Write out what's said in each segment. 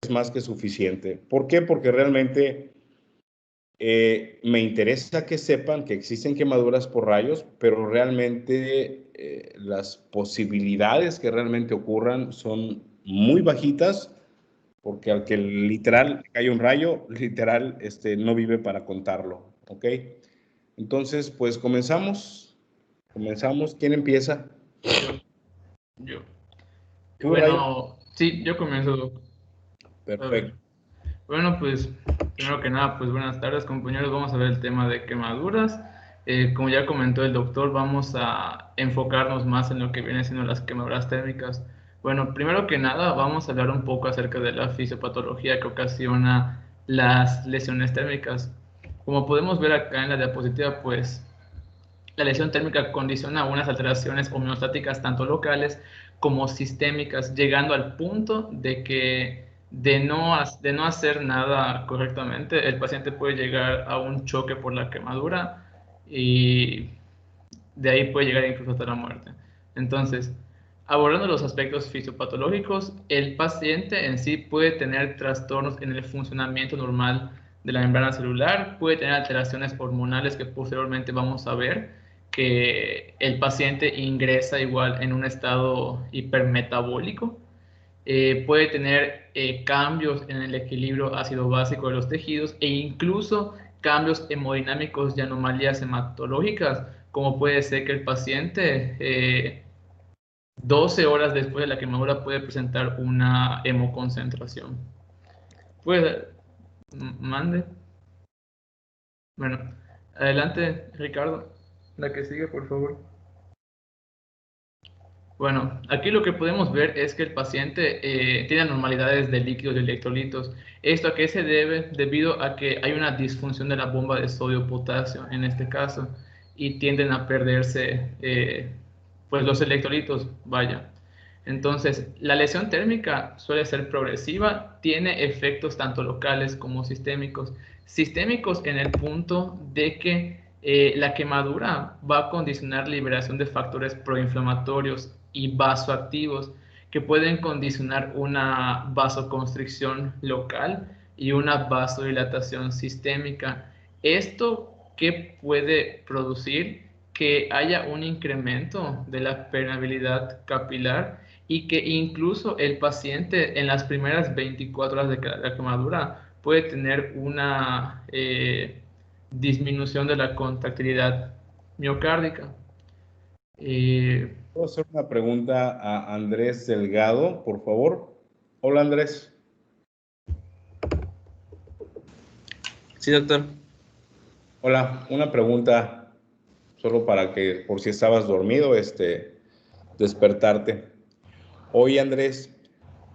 más que suficiente. ¿Por qué? Porque realmente me interesa que sepan que existen quemaduras por rayos, pero realmente las posibilidades que realmente ocurran son muy bajitas, porque al que literal le cae un rayo, literal no vive para contarlo, ¿ok? Entonces, pues comenzamos. ¿Quién empieza? Yo. ¿Tú, Rayo? Bueno, sí, yo comienzo. A ver. Perfecto. Bueno, pues primero que nada, pues buenas tardes compañeros. Vamos a ver el tema de quemaduras. Como ya comentó el doctor, vamos a enfocarnos más en lo que viene siendo las quemaduras térmicas. Bueno, primero que nada, vamos a hablar un poco acerca de la fisiopatología que ocasiona las lesiones térmicas. Como podemos ver acá en la diapositiva, pues la lesión térmica condiciona unas alteraciones homeostáticas tanto locales como sistémicas, llegando al punto de que de no hacer nada correctamente, el paciente puede llegar a un choque por la quemadura y de ahí puede llegar incluso hasta la muerte. Entonces, abordando los aspectos fisiopatológicos, el paciente en sí puede tener trastornos en el funcionamiento normal de la membrana celular, puede tener alteraciones hormonales que posteriormente vamos a ver, que el paciente ingresa igual en un estado hipermetabólico, puede tener cambios en el equilibrio ácido-básico de los tejidos e incluso cambios hemodinámicos y anomalías hematológicas, como puede ser que el paciente 12 horas después de la quemadura puede presentar una hemoconcentración. Pues, mande. Bueno, adelante, Ricardo. La que sigue, por favor. Bueno, aquí lo que podemos ver es que el paciente tiene anormalidades de líquidos y electrolitos. ¿Esto a qué se debe? Debido a que hay una disfunción de la bomba de sodio-potasio en este caso y tienden a perderse pues los electrolitos, vaya. Entonces, la lesión térmica suele ser progresiva, tiene efectos tanto locales como sistémicos. Sistémicos en el punto de que la quemadura va a condicionar la liberación de factores proinflamatorios y vasoactivos que pueden condicionar una vasoconstricción local y una vasodilatación sistémica. ¿Esto qué puede producir? Que haya un incremento de la permeabilidad capilar y que incluso el paciente en las primeras 24 horas de la quemadura puede tener una disminución de la contractilidad miocárdica. ¿Puedo hacer una pregunta a Andrés Delgado, por favor? Hola, Andrés. Sí, doctor. Hola, una pregunta solo para que, por si estabas dormido, despertarte. Oye, Andrés,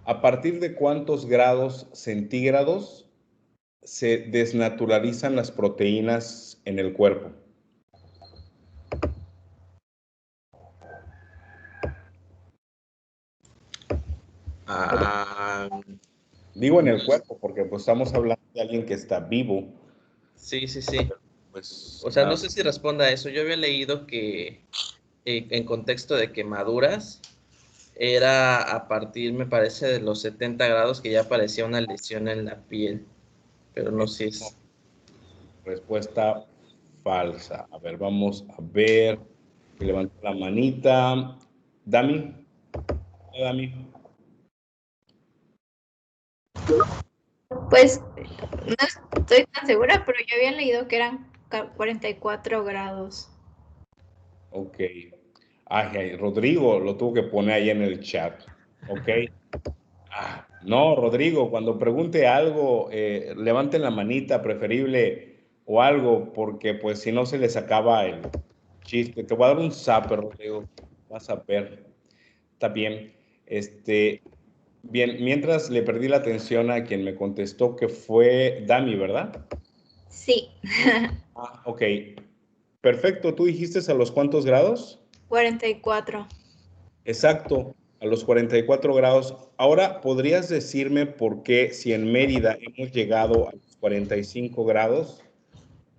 ¿a partir de cuántos grados centígrados se desnaturalizan las proteínas en el cuerpo? Digo en el cuerpo porque pues estamos hablando de alguien que está vivo. Sí, sí, sí. Pues, O sea, no sé si responda a eso. Yo había leído que en contexto de quemaduras era a partir, me parece, de los 70 grados que ya aparecía una lesión en la piel. Pero no sé si es... respuesta falsa. A ver, vamos a ver. Levanta la manita. Dami. Dami. Pues no estoy tan segura, pero yo había leído que eran 44 grados. Ok. Ay, Rodrigo lo tuvo que poner ahí en el chat. Ok. No, Rodrigo, cuando pregunte algo, levanten la manita preferible o algo, porque pues si no se les acaba el chiste. Te voy a dar un zapper, Rodrigo. Vas a ver. Está bien. Bien, mientras le perdí la atención a quien me contestó que fue Dami, ¿verdad? Sí. Ok. Perfecto. ¿Tú dijiste a los cuántos grados? 44. Exacto, a los 44 grados. Ahora, ¿podrías decirme por qué si en Mérida hemos llegado a los 45 grados,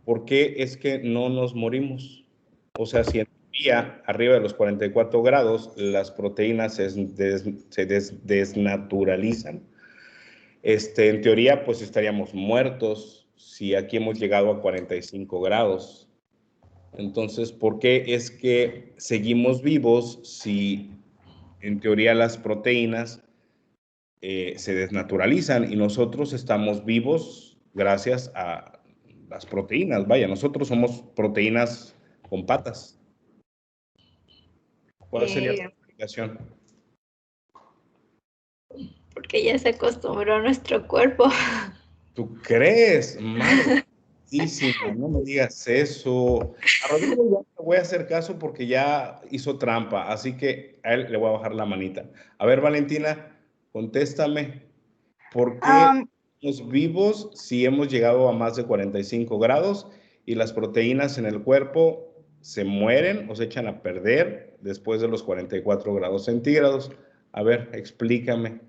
por qué es que no nos morimos? O sea, si en día arriba de los 44 grados las proteínas se desnaturalizan, En teoría, pues estaríamos muertos si aquí hemos llegado a 45 grados. Entonces, ¿por qué es que seguimos vivos si en teoría las proteínas se desnaturalizan y nosotros estamos vivos gracias a las proteínas? Vaya, nosotros somos proteínas con patas. ¿Cuál sería la explicación? Porque ya se acostumbró a nuestro cuerpo. ¿Tú crees? Madre, no me digas eso. A Rodrigo ya le voy a hacer caso porque ya hizo trampa, así que a él le voy a bajar la manita. A ver, Valentina, contéstame. ¿Por qué estamos vivos si hemos llegado a más de 45 grados y las proteínas en el cuerpo se mueren o se echan a perder después de los 44 grados centígrados? A ver, explícame.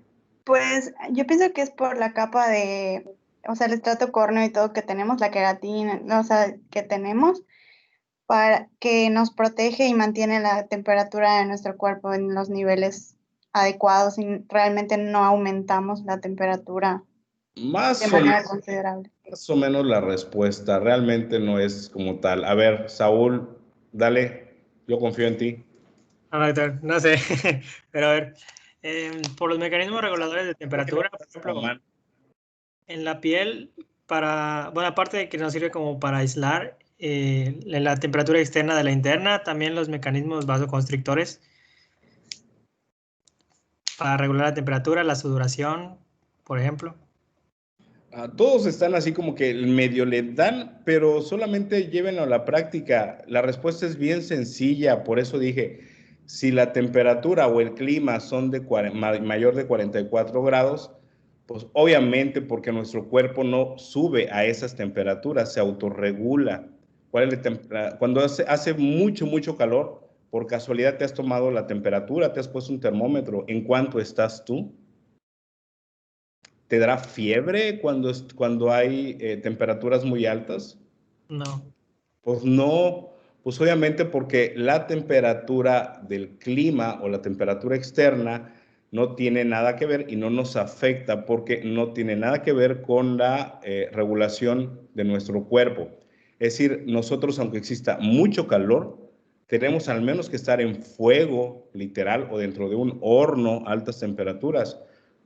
Pues yo pienso que es por la capa de, o sea, el estrato córneo y todo que tenemos, la queratina, o sea, que tenemos, para que nos protege y mantiene la temperatura de nuestro cuerpo en los niveles adecuados y realmente no aumentamos la temperatura de manera considerable. Más o menos la respuesta, realmente no es como tal. A ver, Saúl, dale, yo confío en ti. Doctor, no sé, pero a ver, por los mecanismos reguladores de temperatura, por ejemplo, en la piel, bueno, aparte de que nos sirve como para aislar la temperatura externa de la interna, también los mecanismos vasoconstrictores para regular la temperatura, la sudoración, por ejemplo. Todos están así como que medio le dan, pero solamente llévenlo a la práctica. La respuesta es bien sencilla, por eso dije, si la temperatura o el clima son de mayor de 44 grados, pues obviamente porque nuestro cuerpo no sube a esas temperaturas, se autorregula. Cuando hace mucho calor, por casualidad te has tomado la temperatura, te has puesto un termómetro, ¿en cuánto estás tú? ¿Te dará fiebre cuando hay temperaturas muy altas? No. Pues no, pues obviamente porque la temperatura del clima o la temperatura externa no tiene nada que ver y no nos afecta porque no tiene nada que ver con la regulación de nuestro cuerpo. Es decir, nosotros, aunque exista mucho calor, tenemos al menos que estar en fuego, literal, o dentro de un horno a altas temperaturas,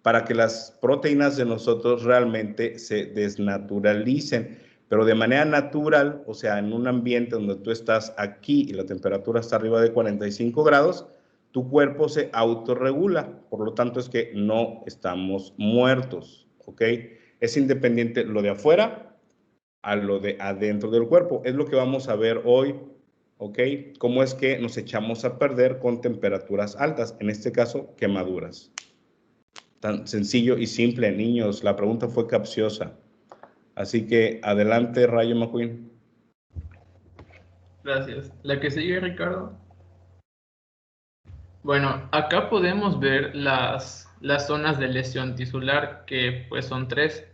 para que las proteínas de nosotros realmente se desnaturalicen, pero de manera natural, o sea, en un ambiente donde tú estás aquí y la temperatura está arriba de 45 grados, tu cuerpo se autorregula, por lo tanto es que no estamos muertos, ¿ok? Es independiente lo de afuera a lo de adentro del cuerpo. Es lo que vamos a ver hoy, ¿ok? Cómo es que nos echamos a perder con temperaturas altas, en este caso, quemaduras. Tan sencillo y simple, niños. La pregunta fue capciosa. Así que adelante, Rayo McQueen. Gracias. La que sigue, Ricardo. Bueno, acá podemos ver las zonas de lesión tisular, que pues son tres.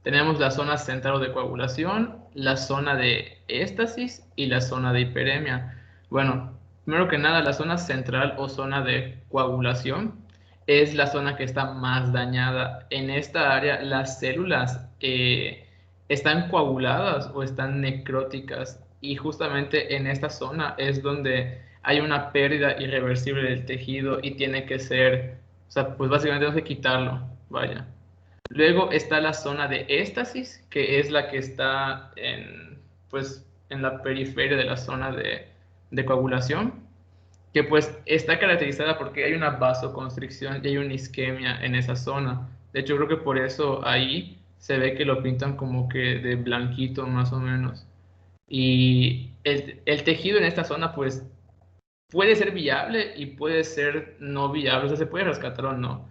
Tenemos la zona central de coagulación, la zona de éstasis y la zona de hiperemia. Bueno, primero que nada, la zona central o zona de coagulación es la zona que está más dañada. En esta área, las células están coaguladas o están necróticas y justamente en esta zona es donde hay una pérdida irreversible del tejido y tiene que ser, o sea, pues básicamente tenemos que quitarlo, vaya. Luego está la zona de éstasis, que es la que está pues, en la periferia de la zona de coagulación, que pues está caracterizada porque hay una vasoconstricción y hay una isquemia en esa zona. De hecho, creo que por eso ahí se ve que lo pintan como que de blanquito más o menos. Y el tejido en esta zona pues puede ser viable y puede ser no viable, o sea, se puede rescatar o no.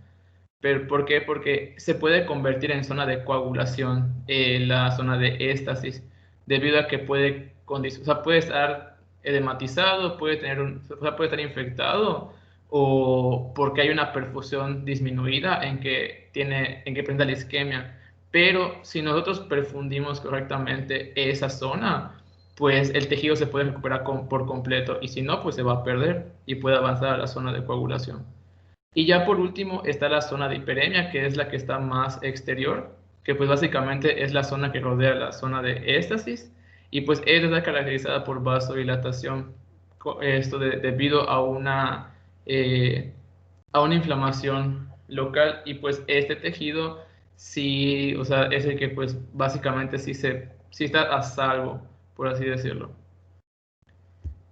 Pero, ¿por qué? Porque se puede convertir en zona de coagulación, la zona de éstasis, debido a que o sea, puede estar edematizado, puede estar infectado, o porque hay una perfusión disminuida en que presenta la isquemia. Pero si nosotros perfundimos correctamente esa zona, pues el tejido se puede recuperar por completo, y si no, pues se va a perder y puede avanzar a la zona de coagulación. Y ya por último está la zona de hiperemia, que es la que está más exterior, que pues básicamente es la zona que rodea la zona de éstasis, y pues ella está caracterizada por vasodilatación, debido a una inflamación local, y pues este tejido sí, o sea, es el que pues básicamente sí está a salvo, por así decirlo.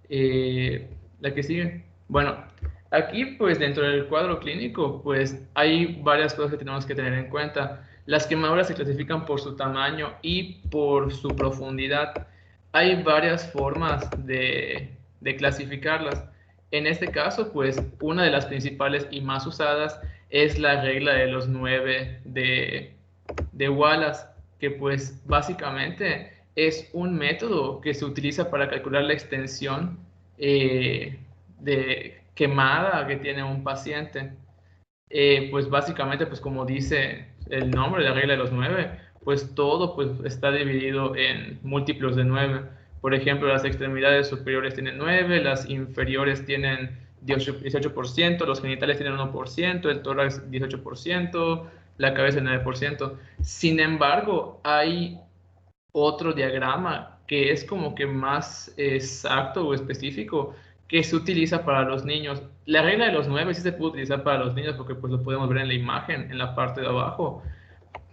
La que sigue. Bueno, aquí pues dentro del cuadro clínico pues hay varias cosas que tenemos que tener en cuenta. Las quemaduras se clasifican por su tamaño y por su profundidad. Hay varias formas de clasificarlas. En este caso pues una de las principales y más usadas es la regla de los 9 de Wallace, que pues básicamente es un método que se utiliza para calcular la extensión de quemada que tiene un paciente. Pues básicamente, pues como dice el nombre, la regla de los 9, pues todo pues está dividido en múltiplos de 9. Por ejemplo, las extremidades superiores tienen 9, las inferiores tienen 18%, los genitales tienen 1%, el tórax 18%, la cabeza 9%. Sin embargo, hay otro diagrama que es como que más exacto o específico que se utiliza para los niños. La regla de los 9 sí se puede utilizar para los niños porque pues lo podemos ver en la imagen, en la parte de abajo.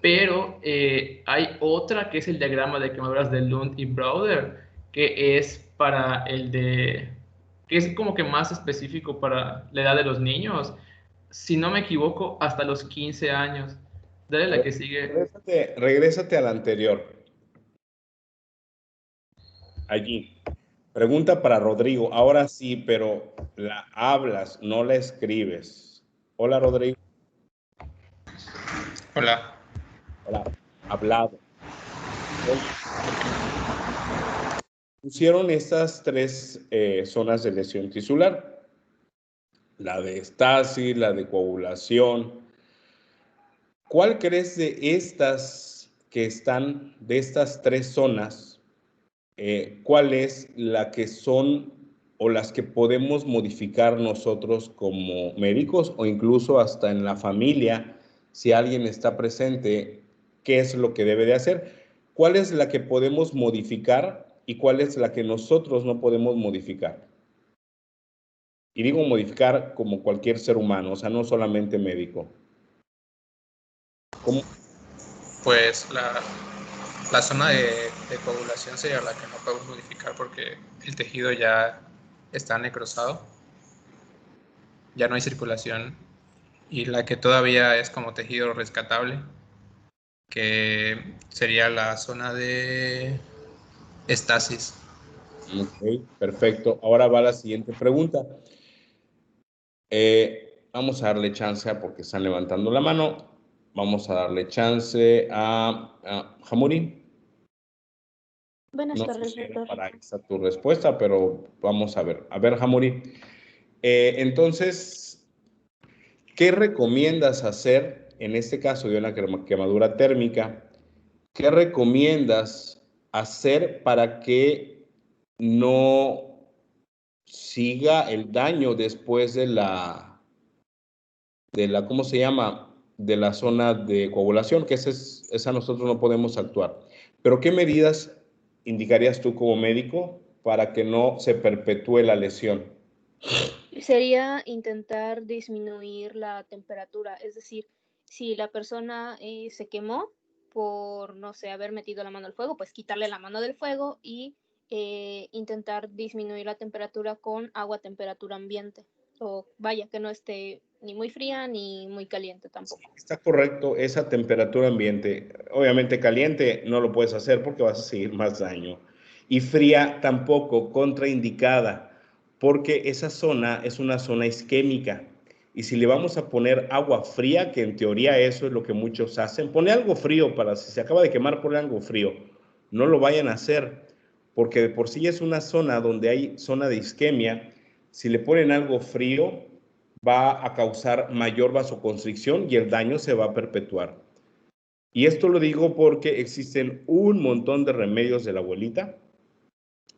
Pero hay otra que es el diagrama de quemaduras de Lund y Browder, que es para que es como que más específico para la edad de los niños. Si no me equivoco, hasta los 15 años. Dale la que sigue. Regrésate a la anterior. Allí. Pregunta para Rodrigo. Ahora sí, pero la hablas, no la escribes. Hola, Rodrigo. Hola. Hola. Hablado. Pusieron estas tres zonas de lesión tisular. La de estasis, la de coagulación. ¿Cuál crees de estas que están, de estas tres zonas, cuál es la que son o las que podemos modificar nosotros como médicos o incluso hasta en la familia, si alguien está presente, qué es lo que debe de hacer? ¿Cuál es la que podemos modificar y cuál es la que nosotros no podemos modificar? Y digo modificar como cualquier ser humano, o sea, no solamente médico. ¿Cómo? Pues la zona de coagulación sería la que no podemos modificar porque el tejido ya está necrosado, ya no hay circulación, y la que todavía es como tejido rescatable, que sería la zona de estasis. Ok, perfecto. Ahora va la siguiente pregunta. Vamos a darle chance porque están levantando la mano. Vamos a darle chance a Jamuri. Buenas No tardes, sé si era doctor. para esta tu respuesta, pero vamos a ver. A ver, Jamuri. Entonces, ¿qué recomiendas hacer en este caso de una quemadura térmica? ¿Qué recomiendas hacer para que no siga el daño después de la, ¿cómo se llama? De la zona de coagulación, que esa nosotros no podemos actuar. Pero ¿qué medidas indicarías tú como médico para que no se perpetúe la lesión? Sería intentar disminuir la temperatura, es decir, si la persona se quemó por, no sé, haber metido la mano al fuego, pues quitarle la mano del fuego y intentar disminuir la temperatura con agua a temperatura ambiente. O vaya, que no esté ni muy fría ni muy caliente tampoco. Está correcto, esa temperatura ambiente. Obviamente caliente no lo puedes hacer porque vas a seguir más daño. Y fría tampoco, contraindicada, porque esa zona es una zona isquémica. Y si le vamos a poner agua fría, que en teoría eso es lo que muchos hacen, pone algo frío para si se acaba de quemar, pone algo frío. No lo vayan a hacer, porque de por sí es una zona donde hay zona de isquemia. Si le ponen algo frío, va a causar mayor vasoconstricción y el daño se va a perpetuar. Y esto lo digo porque existen un montón de remedios de la abuelita,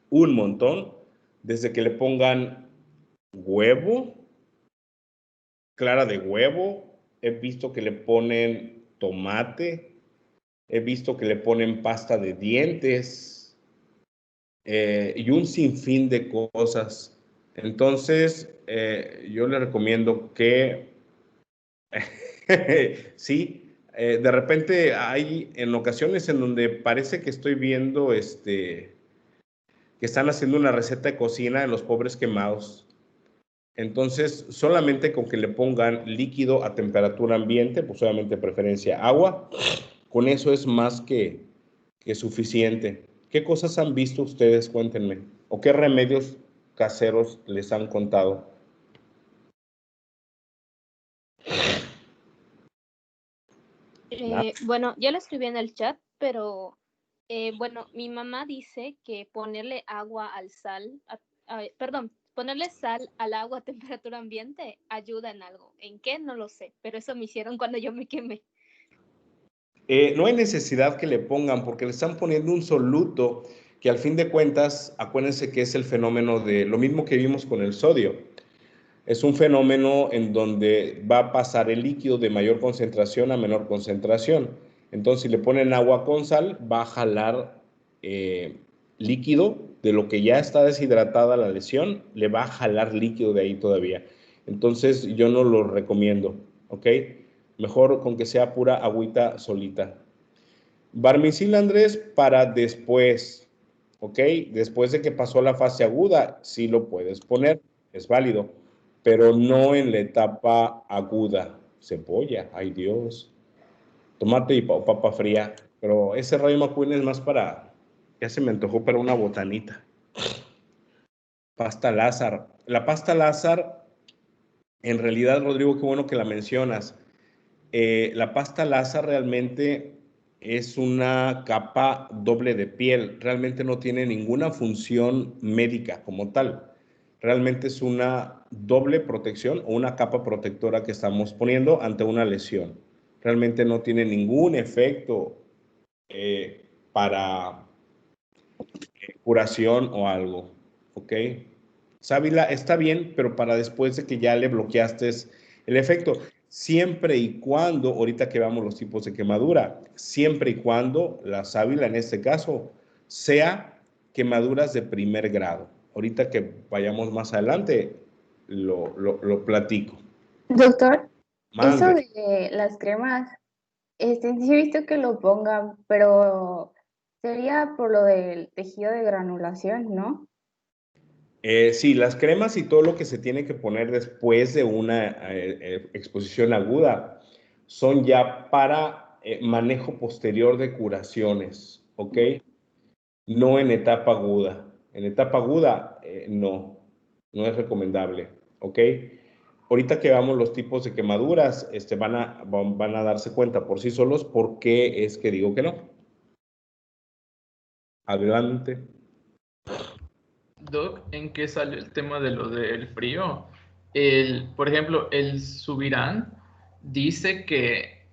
un montón, desde que le pongan huevo, clara de huevo, he visto que le ponen tomate, he visto que le ponen pasta de dientes y un sinfín de cosas. Entonces, yo le recomiendo que sí, de repente hay en ocasiones en donde parece que estoy viendo que están haciendo una receta de cocina de los pobres quemados. Entonces, solamente con que le pongan líquido a temperatura ambiente, pues obviamente preferencia agua, con eso es más que suficiente. ¿Qué cosas han visto ustedes? Cuéntenme. ¿O qué remedios caseros les han contado? Bueno, ya lo escribí en el chat, pero bueno, mi mamá dice que ponerle agua al sal, perdón, ponerle sal al agua a temperatura ambiente ayuda en algo. ¿En qué? No lo sé, pero eso me hicieron cuando yo me quemé. No hay necesidad que le pongan porque le están poniendo un soluto que al fin de cuentas, acuérdense que es el fenómeno de lo mismo que vimos con el sodio. Es un fenómeno en donde va a pasar el líquido de mayor concentración a menor concentración. Entonces, si le ponen agua con sal, va a jalar líquido de lo que ya está deshidratada la lesión, le va a jalar líquido de ahí todavía. Entonces, yo no lo recomiendo, ¿ok? Mejor con que sea pura agüita solita. Barmicil, Andrés, para después, ¿ok? Después de que pasó la fase aguda, sí lo puedes poner, es válido, pero no en la etapa aguda. Cebolla, ay Dios. Tomate y papa fría, pero ese Rayo McQueen es más para, ya se me antojó para una botanita. Pasta Lázaro. La pasta Lázaro, en realidad, Rodrigo, qué bueno que la mencionas. La pasta Lázaro realmente es una capa doble de piel, realmente no tiene ninguna función médica como tal. Realmente es una doble protección o una capa protectora que estamos poniendo ante una lesión. Realmente no tiene ningún efecto para curación o algo, ¿ok? Sábila está bien, pero para después de que ya le bloqueaste el efecto. Siempre y cuando, ahorita que veamos los tipos de quemadura, siempre y cuando la sábila en este caso sea quemaduras de primer grado. Ahorita que vayamos más adelante, lo platico. Doctor, eso Mande. de las cremas, sí he visto que lo pongan, pero sería por lo del tejido de granulación, ¿no? Sí, las cremas y todo lo que se tiene que poner después de una exposición aguda son ya para manejo posterior de curaciones, ¿ok? No en etapa aguda. En etapa aguda, no es recomendable, ¿ok? Ahorita que veamos los tipos de quemaduras, van a darse cuenta por sí solos por qué es que digo que no. Adelante. Doc, ¿en qué salió el tema de lo del frío? Por ejemplo, el Subirán dice que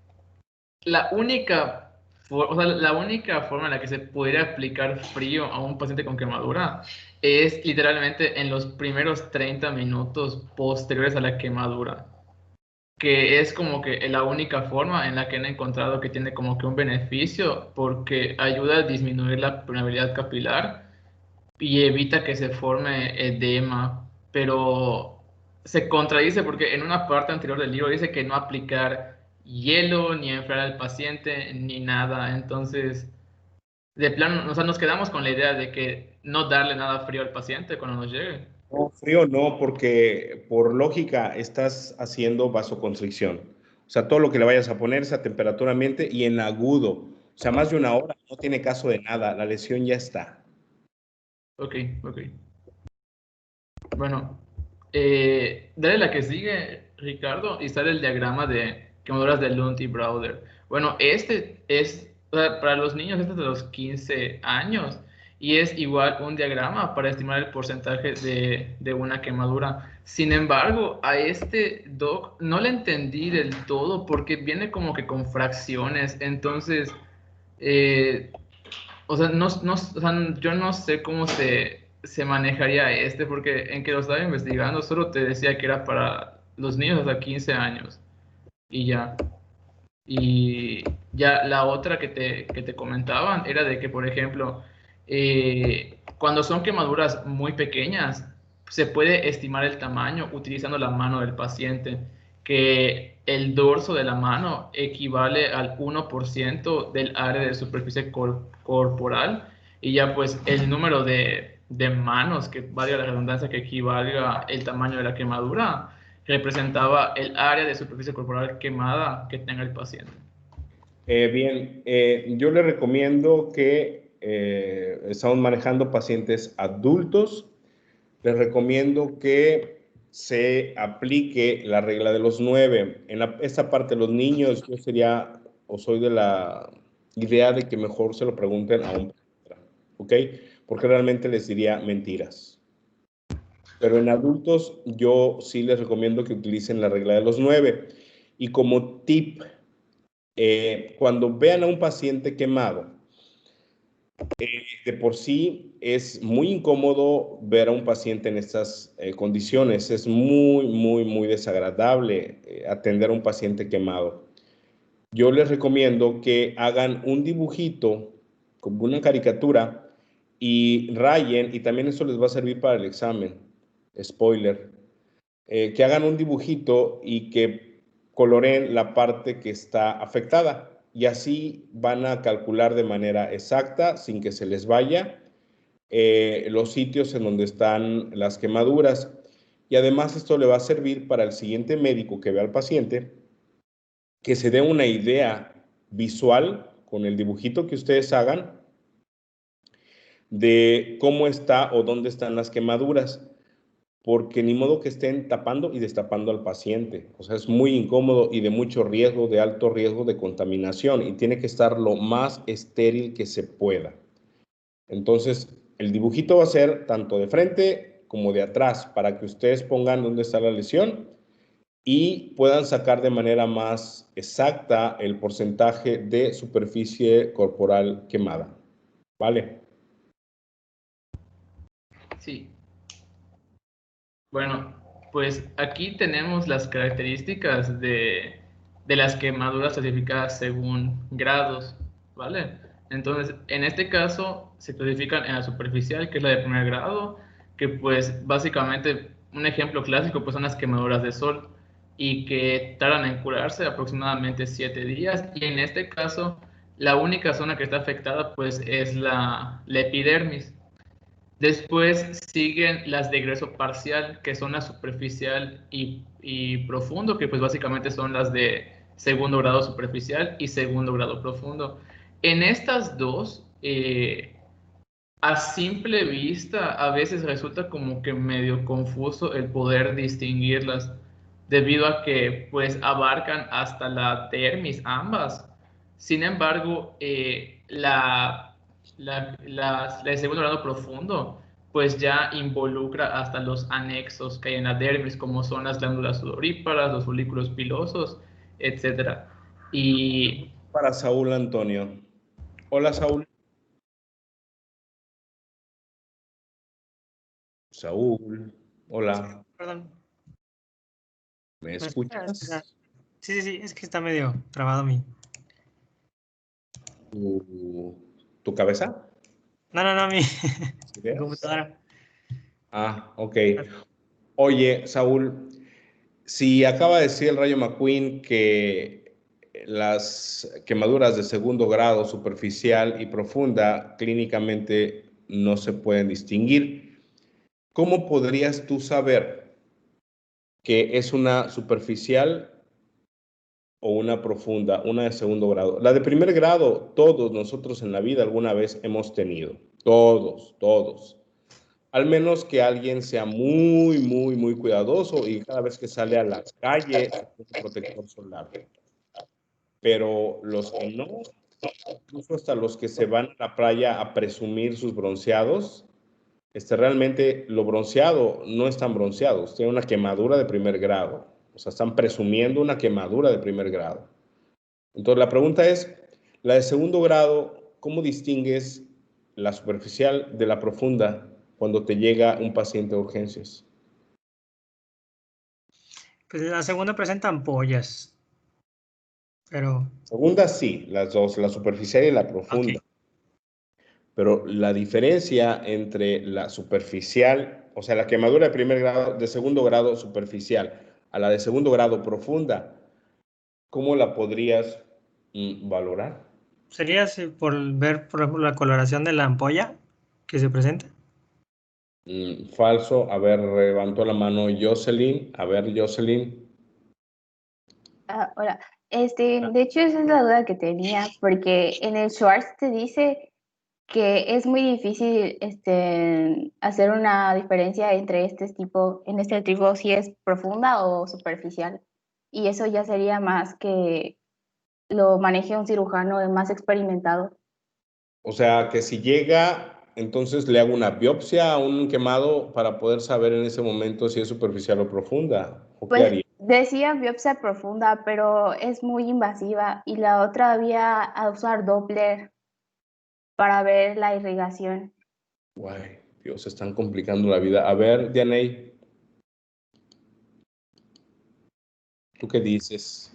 la única forma en la que se puede aplicar frío a un paciente con quemadura es literalmente en los primeros 30 minutos posteriores a la quemadura, que es como que la única forma en la que han encontrado que tiene como que un beneficio porque ayuda a disminuir la permeabilidad capilar y evita que se forme edema, pero se contradice porque en una parte anterior del libro dice que no aplicar hielo, ni enfriar al paciente, ni nada. Entonces, de plano, o sea, nos quedamos con la idea de que no darle nada frío al paciente cuando nos llegue. No, frío no, porque por lógica estás haciendo vasoconstricción. O sea, todo lo que le vayas a poner es a temperatura ambiente y en agudo. O sea, más de una hora no tiene caso de nada. La lesión ya está. Ok. Bueno, dale la que sigue, Ricardo, y sale el diagrama de quemaduras de Lund y Browder. Bueno, este es, o sea, para los niños, este es de los 15 años, y es igual un diagrama para estimar el porcentaje de una quemadura. Sin embargo, a este doc no le entendí del todo porque viene como que con fracciones, entonces, o sea, o sea, yo no sé cómo se manejaría porque en que lo estaba investigando solo te decía que era para los niños hasta 15 años y ya. Y ya la otra que te comentaban era de que, por ejemplo, cuando son quemaduras muy pequeñas, se puede estimar el tamaño utilizando la mano del paciente, que el dorso de la mano equivale al 1% del área de superficie corporal, y ya pues el número de manos, que valga la redundancia, que equivalga el tamaño de la quemadura, representaba el área de superficie corporal quemada que tenga el paciente. Bien, yo le recomiendo que estamos manejando pacientes adultos. Les recomiendo que se aplique la regla de los 9. En esta parte de los niños, yo sería o soy de la idea de que mejor se lo pregunten a un pediatra, ¿ok? Porque realmente les diría mentiras. Pero en adultos yo sí les recomiendo que utilicen la regla de los 9. Y como tip, cuando vean a un paciente quemado, de por sí es muy incómodo ver a un paciente en estas condiciones. Es muy desagradable atender a un paciente quemado. Yo les recomiendo que hagan un dibujito, como una caricatura, y rayen, y también eso les va a servir para el examen. Spoiler. Que hagan un dibujito y que coloreen la parte que está afectada. Y así van a calcular de manera exacta, sin que se les vaya, los sitios en donde están las quemaduras. Y además esto le va a servir para el siguiente médico que vea al paciente, que se dé una idea visual con el dibujito que ustedes hagan de cómo está o dónde están las quemaduras, porque ni modo que estén tapando y destapando al paciente. O sea, es muy incómodo y de mucho riesgo, de alto riesgo de contaminación, y tiene que estar lo más estéril que se pueda. Entonces, el dibujito va a ser tanto de frente como de atrás, para que ustedes pongan dónde está la lesión y puedan sacar de manera más exacta el porcentaje de superficie corporal quemada. ¿Vale? Sí. Bueno, pues aquí tenemos las características de las quemaduras clasificadas según grados, ¿vale? Entonces, en este caso, se clasifican en la superficial, que es la de primer grado, que pues básicamente un ejemplo clásico pues son las quemaduras de sol, y que tardan en curarse aproximadamente 7 días, y en este caso, la única zona que está afectada pues es la epidermis. Después siguen las de egreso parcial, que son la superficial y profundo, que pues básicamente son las de segundo grado superficial y segundo grado profundo. En estas dos, a simple vista, a veces resulta como que medio confuso el poder distinguirlas, debido a que pues abarcan hasta la dermis ambas. Sin embargo, la de segundo grado profundo pues ya involucra hasta los anexos que hay en la dermis, como son las glándulas sudoríparas, los folículos pilosos, etcétera. Y Para Saúl Antonio. Hola, Saúl. Saúl, hola. Perdón. ¿Me escuchas? Sí, es que está medio trabado mi. ¿Tu cabeza? No, mi ¿Ideas? computadora. Ah, ok. Oye, Saúl, si acaba de decir el Rayo McQueen que las quemaduras de segundo grado, superficial y profunda, clínicamente no se pueden distinguir, ¿cómo podrías tú saber que es una superficial o una profunda, una de segundo grado? La de primer grado, todos nosotros en la vida alguna vez hemos tenido. Todos. Al menos que alguien sea muy cuidadoso y cada vez que sale a la calle un protector solar. Pero los que no, incluso hasta los que se van a la playa a presumir sus bronceados, realmente lo bronceado no es tan bronceado, tiene una quemadura de primer grado. O sea, están presumiendo una quemadura de primer grado. Entonces, la pregunta es, la de segundo grado, ¿cómo distingues la superficial de la profunda cuando te llega un paciente de urgencias? Pues la segunda presenta ampollas, pero... Segunda sí, las dos, la superficial y la profunda. Ok. Pero la diferencia entre la superficial, o sea, la quemadura de primer grado, de segundo grado superficial, a la de segundo grado profunda, ¿cómo la podrías valorar? ¿Sería así por ver, por ejemplo, la coloración de la ampolla que se presenta? Falso. A ver, levantó la mano Jocelyn. A ver, Jocelyn. Hola. De hecho, esa es la duda que tenía, porque en el Schwartz te dice que es muy difícil hacer una diferencia entre en este tipo si es profunda o superficial. Y eso ya sería más que lo maneje un cirujano más experimentado. O sea, que si llega, entonces le hago una biopsia a un quemado para poder saber en ese momento si es superficial o profunda. ¿O qué Pues haría? decía biopsia profunda, pero es muy invasiva. Y la otra había a usar Doppler para ver la irrigación. Guay, Dios, se están complicando la vida. A ver, Dianey, ¿tú qué dices?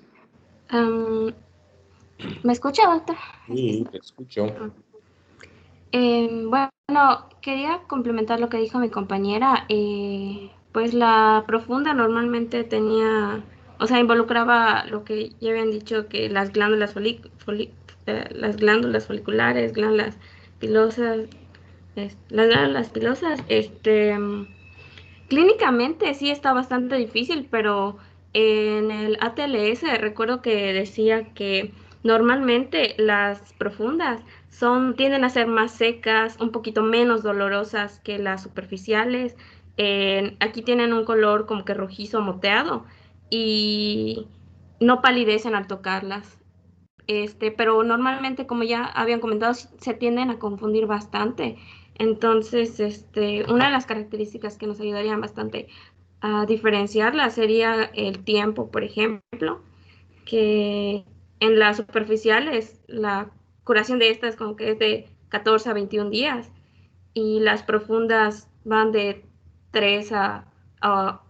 ¿Me escucha, doctor? Sí, te escucho. Bueno, quería complementar lo que dijo mi compañera. Pues la profunda normalmente tenía, o sea, involucraba lo que ya habían dicho, que las glándulas las glándulas foliculares, glándulas pilosas, las glándulas pilosas, clínicamente sí está bastante difícil, pero en el ATLS recuerdo que decía que normalmente las profundas tienden a ser más secas, un poquito menos dolorosas que las superficiales. Aquí tienen un color como que rojizo moteado y no palidecen al tocarlas. Pero normalmente, como ya habían comentado, se tienden a confundir bastante. Entonces, una de las características que nos ayudarían bastante a diferenciarlas sería el tiempo, por ejemplo, que en las superficiales la curación de estas como que es de 14 a 21 días y las profundas van de 3 a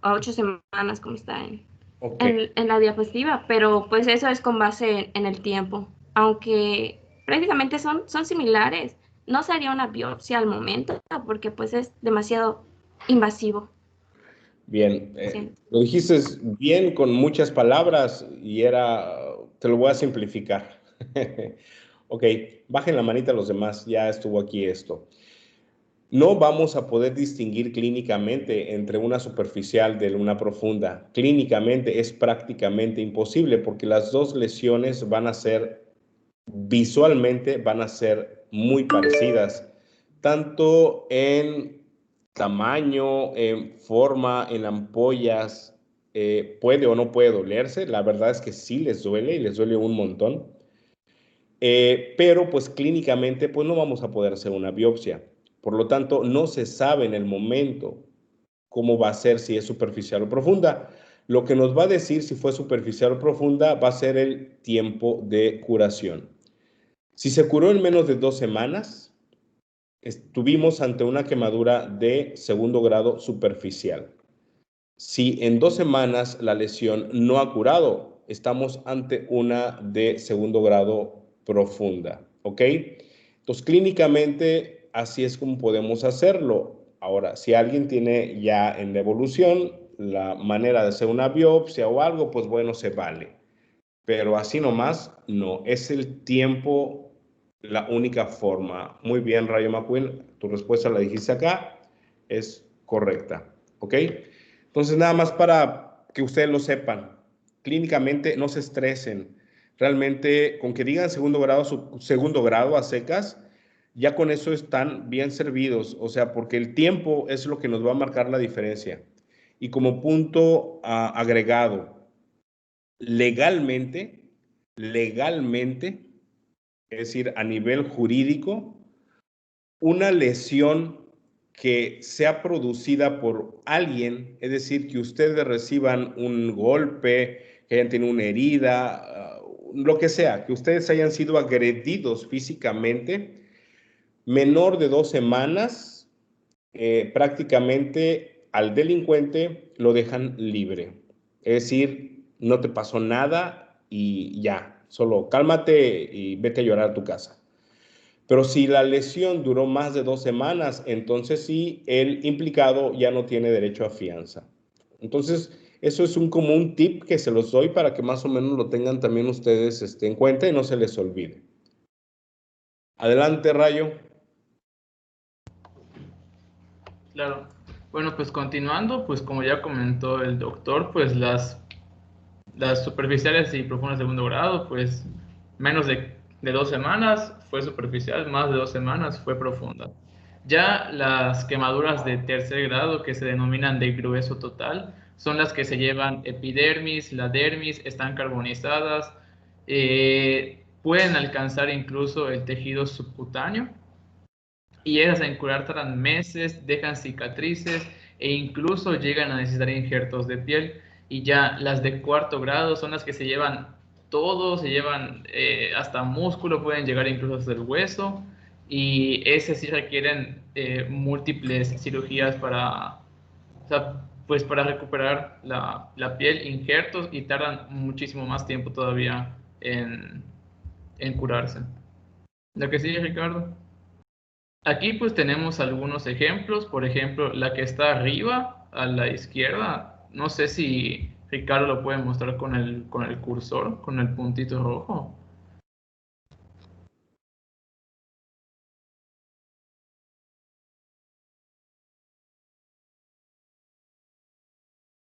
8 semanas, como está Ok, en la diapositiva, pero pues eso es con base en el tiempo, aunque prácticamente son similares. No sería una biopsia al momento porque pues es demasiado invasivo. bien. Sí. Lo dijiste bien con muchas palabras y te lo voy a simplificar. Ok, bajen la manita los demás, ya estuvo aquí esto. No vamos a poder distinguir clínicamente entre una superficial de una profunda. Clínicamente es prácticamente imposible porque las dos lesiones visualmente van a ser muy parecidas, tanto en tamaño, en forma, en ampollas. Puede o no puede dolerse. La verdad es que sí les duele y les duele un montón. Pero pues clínicamente pues no vamos a poder hacer una biopsia. Por lo tanto, no se sabe en el momento cómo va a ser, si es superficial o profunda. Lo que nos va a decir si fue superficial o profunda va a ser el tiempo de curación. Si se curó en menos de 2 semanas, estuvimos ante una quemadura de segundo grado superficial. Si en 2 semanas la lesión no ha curado, estamos ante una de segundo grado profunda, ¿ok? Entonces, clínicamente, así es como podemos hacerlo. Ahora, si alguien tiene ya en la evolución la manera de hacer una biopsia o algo, pues bueno, se vale. Pero así nomás, no. Es el tiempo la única forma. Muy bien, Rayo McQueen, tu respuesta la dijiste acá, es correcta, ¿ok? Entonces, nada más para que ustedes lo sepan, clínicamente no se estresen. Realmente, con que digan segundo grado a secas, ya con eso están bien servidos. O sea, porque el tiempo es lo que nos va a marcar la diferencia. Y como punto agregado, legalmente, es decir, a nivel jurídico, una lesión que sea producida por alguien, es decir, que ustedes reciban un golpe, que hayan tenido una herida, lo que sea, que ustedes hayan sido agredidos físicamente, menor de 2 semanas, prácticamente al delincuente lo dejan libre. Es decir, no te pasó nada y ya, solo cálmate y vete a llorar a tu casa. Pero si la lesión duró más de 2 semanas, entonces sí, el implicado ya no tiene derecho a fianza. Entonces, eso es como un tip que se los doy para que más o menos lo tengan también ustedes en cuenta y no se les olvide. Adelante, Rayo. Claro. Bueno, pues continuando, pues como ya comentó el doctor, pues las superficiales y profundas de segundo grado, pues menos de 2 semanas fue superficial, más de 2 semanas fue profunda. Ya las quemaduras de tercer grado, que se denominan de grueso total, son las que se llevan epidermis, la dermis, están carbonizadas, pueden alcanzar incluso el tejido subcutáneo, y esas en curar tardan meses, dejan cicatrices e incluso llegan a necesitar injertos de piel. Y ya las de cuarto grado son las que se llevan todo, se llevan hasta músculo, pueden llegar incluso hasta el hueso, y esas sí requieren múltiples cirugías para, o sea, pues para recuperar la piel, injertos, y tardan muchísimo más tiempo todavía en curarse. ¿Lo que sigue, Ricardo? Aquí pues tenemos algunos ejemplos, por ejemplo, la que está arriba a la izquierda, no sé si Ricardo lo puede mostrar con el cursor, con el puntito rojo.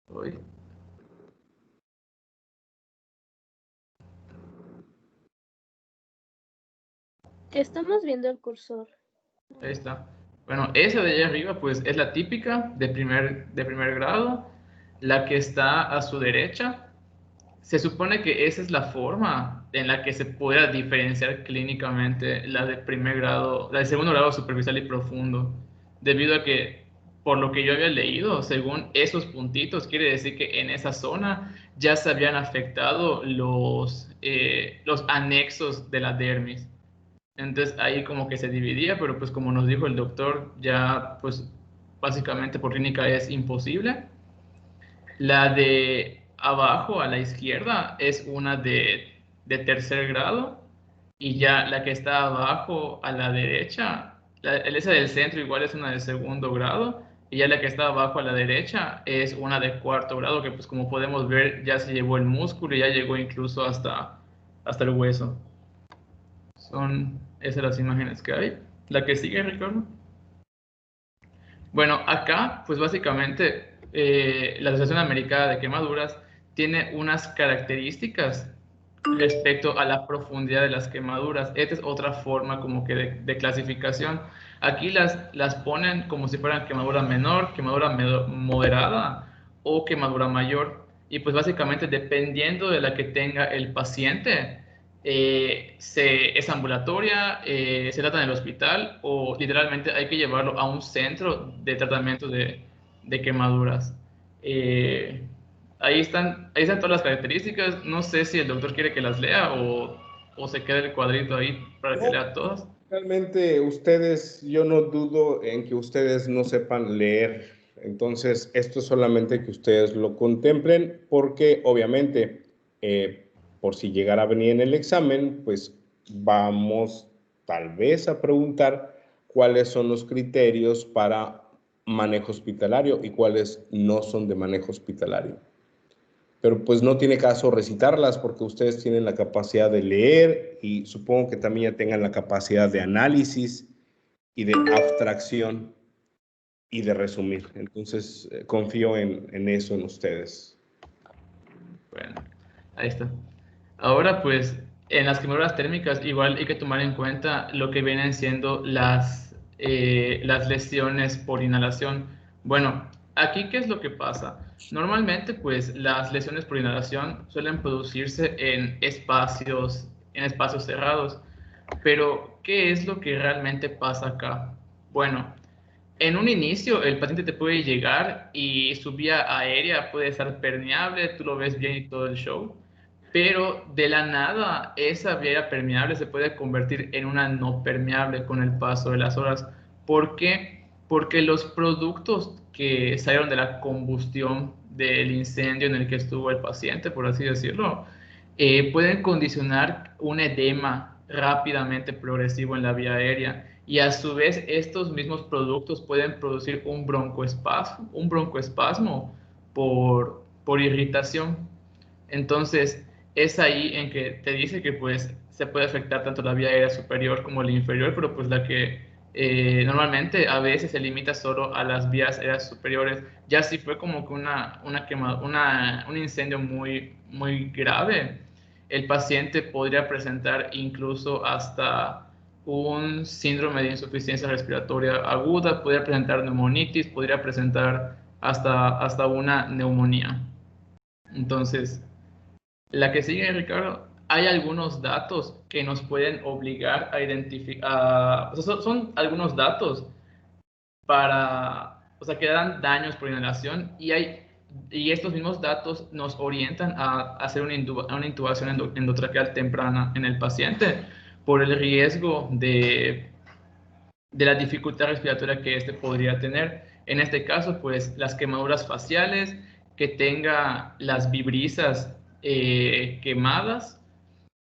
Uy. Estamos viendo el cursor. Ahí está. Bueno, esa de allá arriba pues es la típica de primer grado. La que está a su derecha, se supone que esa es la forma en la que se pueda diferenciar clínicamente la de primer grado, la de segundo grado superficial y profundo, debido a que, por lo que yo había leído, según esos puntitos, quiere decir que en esa zona ya se habían afectado los anexos de la dermis. Entonces ahí como que se dividía, pero pues como nos dijo el doctor, ya pues básicamente por clínica es imposible. La de abajo a la izquierda es una de tercer grado, y ya la que está abajo a la derecha, esa del centro igual es una de segundo grado, y ya la que está abajo a la derecha es una de cuarto grado, que pues como podemos ver ya se llevó el músculo y ya llegó incluso hasta el hueso. Son esas las imágenes que hay. La que sigue, Ricardo. Bueno, acá, pues básicamente la Asociación Americana de Quemaduras tiene unas características respecto a la profundidad de las quemaduras. Esta es otra forma como que de clasificación. Aquí las ponen como si fueran quemadura menor, quemadura moderada o quemadura mayor. Y pues básicamente dependiendo de la que tenga el paciente, es ambulatoria, se trata en el hospital, o literalmente hay que llevarlo a un centro de tratamiento de quemaduras. Ahí están todas las características. No sé si el doctor quiere que las lea o se quede el cuadrito ahí para que lea todas. Realmente yo no dudo en que ustedes no sepan leer. Entonces, esto es solamente que ustedes lo contemplen, porque obviamente, por si llegara a venir en el examen, pues vamos tal vez a preguntar cuáles son los criterios para manejo hospitalario y cuáles no son de manejo hospitalario. Pero pues no tiene caso recitarlas porque ustedes tienen la capacidad de leer y supongo que también ya tengan la capacidad de análisis y de abstracción y de resumir. Entonces, confío en eso, en ustedes. Bueno, ahí está. Ahora, pues, en las quemaduras térmicas igual hay que tomar en cuenta lo que vienen siendo las lesiones por inhalación. Bueno, aquí, ¿qué es lo que pasa? Normalmente, pues, las lesiones por inhalación suelen producirse en espacios cerrados. Pero, ¿qué es lo que realmente pasa acá? Bueno, en un inicio, el paciente te puede llegar y su vía aérea puede estar permeable, tú lo ves bien y todo el show, pero de la nada esa vía permeable se puede convertir en una no permeable con el paso de las horas. ¿Por qué? porque los productos que salieron de la combustión del incendio en el que estuvo el paciente, por así decirlo, pueden condicionar un edema rápidamente progresivo en la vía aérea, y a su vez estos mismos productos pueden producir un broncoespasmo por irritación. Entonces, es ahí en que te dice que pues se puede afectar tanto la vía aérea superior como la inferior, pero pues la que normalmente a veces se limita solo a las vías aéreas superiores. Ya si fue como que un incendio muy, muy grave, el paciente podría presentar incluso hasta un síndrome de insuficiencia respiratoria aguda, podría presentar neumonitis, podría presentar hasta una neumonía. Entonces, la que sigue, Ricardo, hay algunos datos que nos pueden obligar a identificar, o sea, son algunos datos o sea, que dan daños por inhalación, y estos mismos datos nos orientan a hacer una intubación endotraqueal temprana en el paciente por el riesgo de la dificultad respiratoria que este podría tener. En este caso, pues las quemaduras faciales, que tenga las vibrisas quemadas,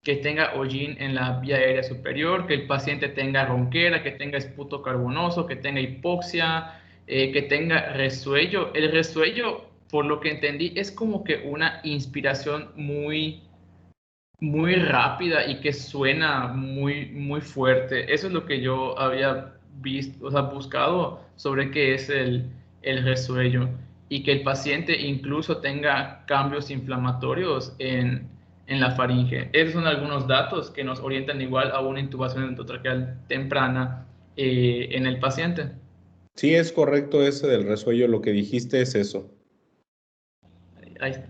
que tenga hollín en la vía aérea superior, que el paciente tenga ronquera, que tenga esputo carbonoso, que tenga hipoxia, que tenga resuello. El resuello, por lo que entendí, es como que una inspiración muy, muy rápida y que suena muy, muy fuerte. Eso es lo que yo había visto, o sea, buscado sobre qué es el resuello, y que el paciente incluso tenga cambios inflamatorios en la faringe. Esos son algunos datos que nos orientan igual a una intubación endotraqueal temprana en el paciente. Sí, es correcto ese del resuello, lo que dijiste es eso. Ahí está.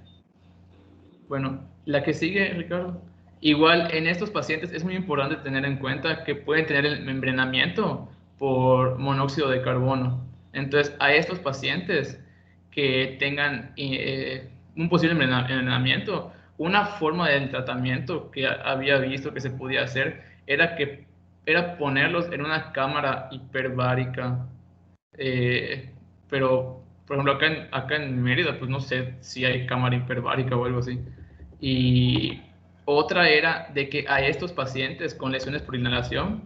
Bueno, la que sigue, Ricardo. Igual en estos pacientes es muy importante tener en cuenta que pueden tener el envenenamiento por monóxido de carbono. Entonces, a estos pacientes que tengan un posible envenenamiento, una forma del tratamiento que había visto que se podía hacer era ponerlos en una cámara hiperbárica. Pero, por ejemplo, acá en Mérida, pues no sé si hay cámara hiperbárica o algo así. Y otra era de que a estos pacientes con lesiones por inhalación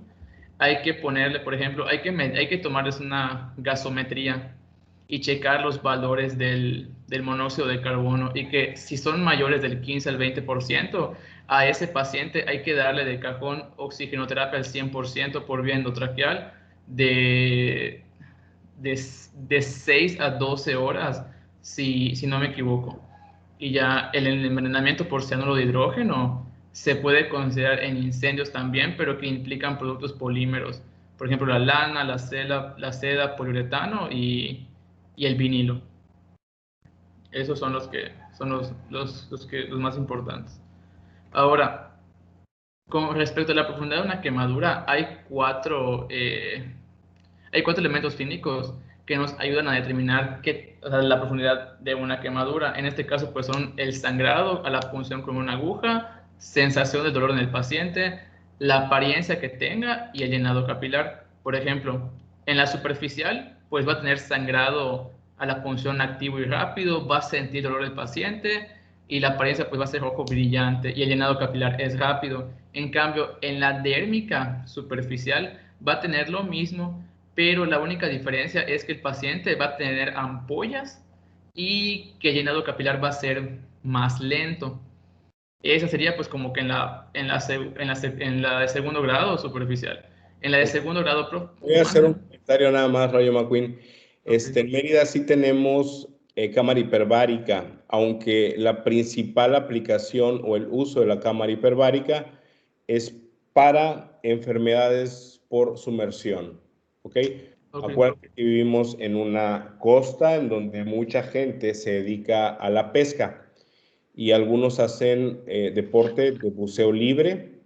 hay que ponerle, por ejemplo, hay que tomarles una gasometría y checar los valores del monóxido de carbono, y que si son mayores del 15 al 20%, a ese paciente hay que darle de cajón oxigenoterapia al 100% por vía endotraqueal de 6 a 12 horas, si no me equivoco. Y ya el envenenamiento por cianuro de hidrógeno se puede considerar en incendios también, pero que implican productos polímeros. Por ejemplo, la lana, la seda, poliuretano y el vinilo. Esos son los los más importantes. Ahora, con respecto a la profundidad de una quemadura, hay cuatro elementos clínicos que nos ayudan a determinar la profundidad de una quemadura. En este caso, pues son el sangrado a la punción con una aguja, sensación de dolor en el paciente, la apariencia que tenga y el llenado capilar. Por ejemplo, en la superficial, pues va a tener sangrado a la punción activo y rápido, va a sentir dolor el paciente, y la apariencia pues va a ser rojo brillante, y el llenado capilar es rápido. En cambio, en la dérmica superficial va a tener lo mismo, pero la única diferencia es que el paciente va a tener ampollas y que el llenado capilar va a ser más lento. Esa sería pues como que en la de segundo grado superficial. En la de segundo grado profundo. Voy a hacer un comentario nada más, Rayo McQueen. En Mérida sí tenemos cámara hiperbárica, aunque la principal aplicación o el uso de la cámara hiperbárica es para enfermedades por sumersión. ¿Ok? Acuérdate que vivimos en una costa en donde mucha gente se dedica a la pesca, y algunos hacen deporte de buceo libre,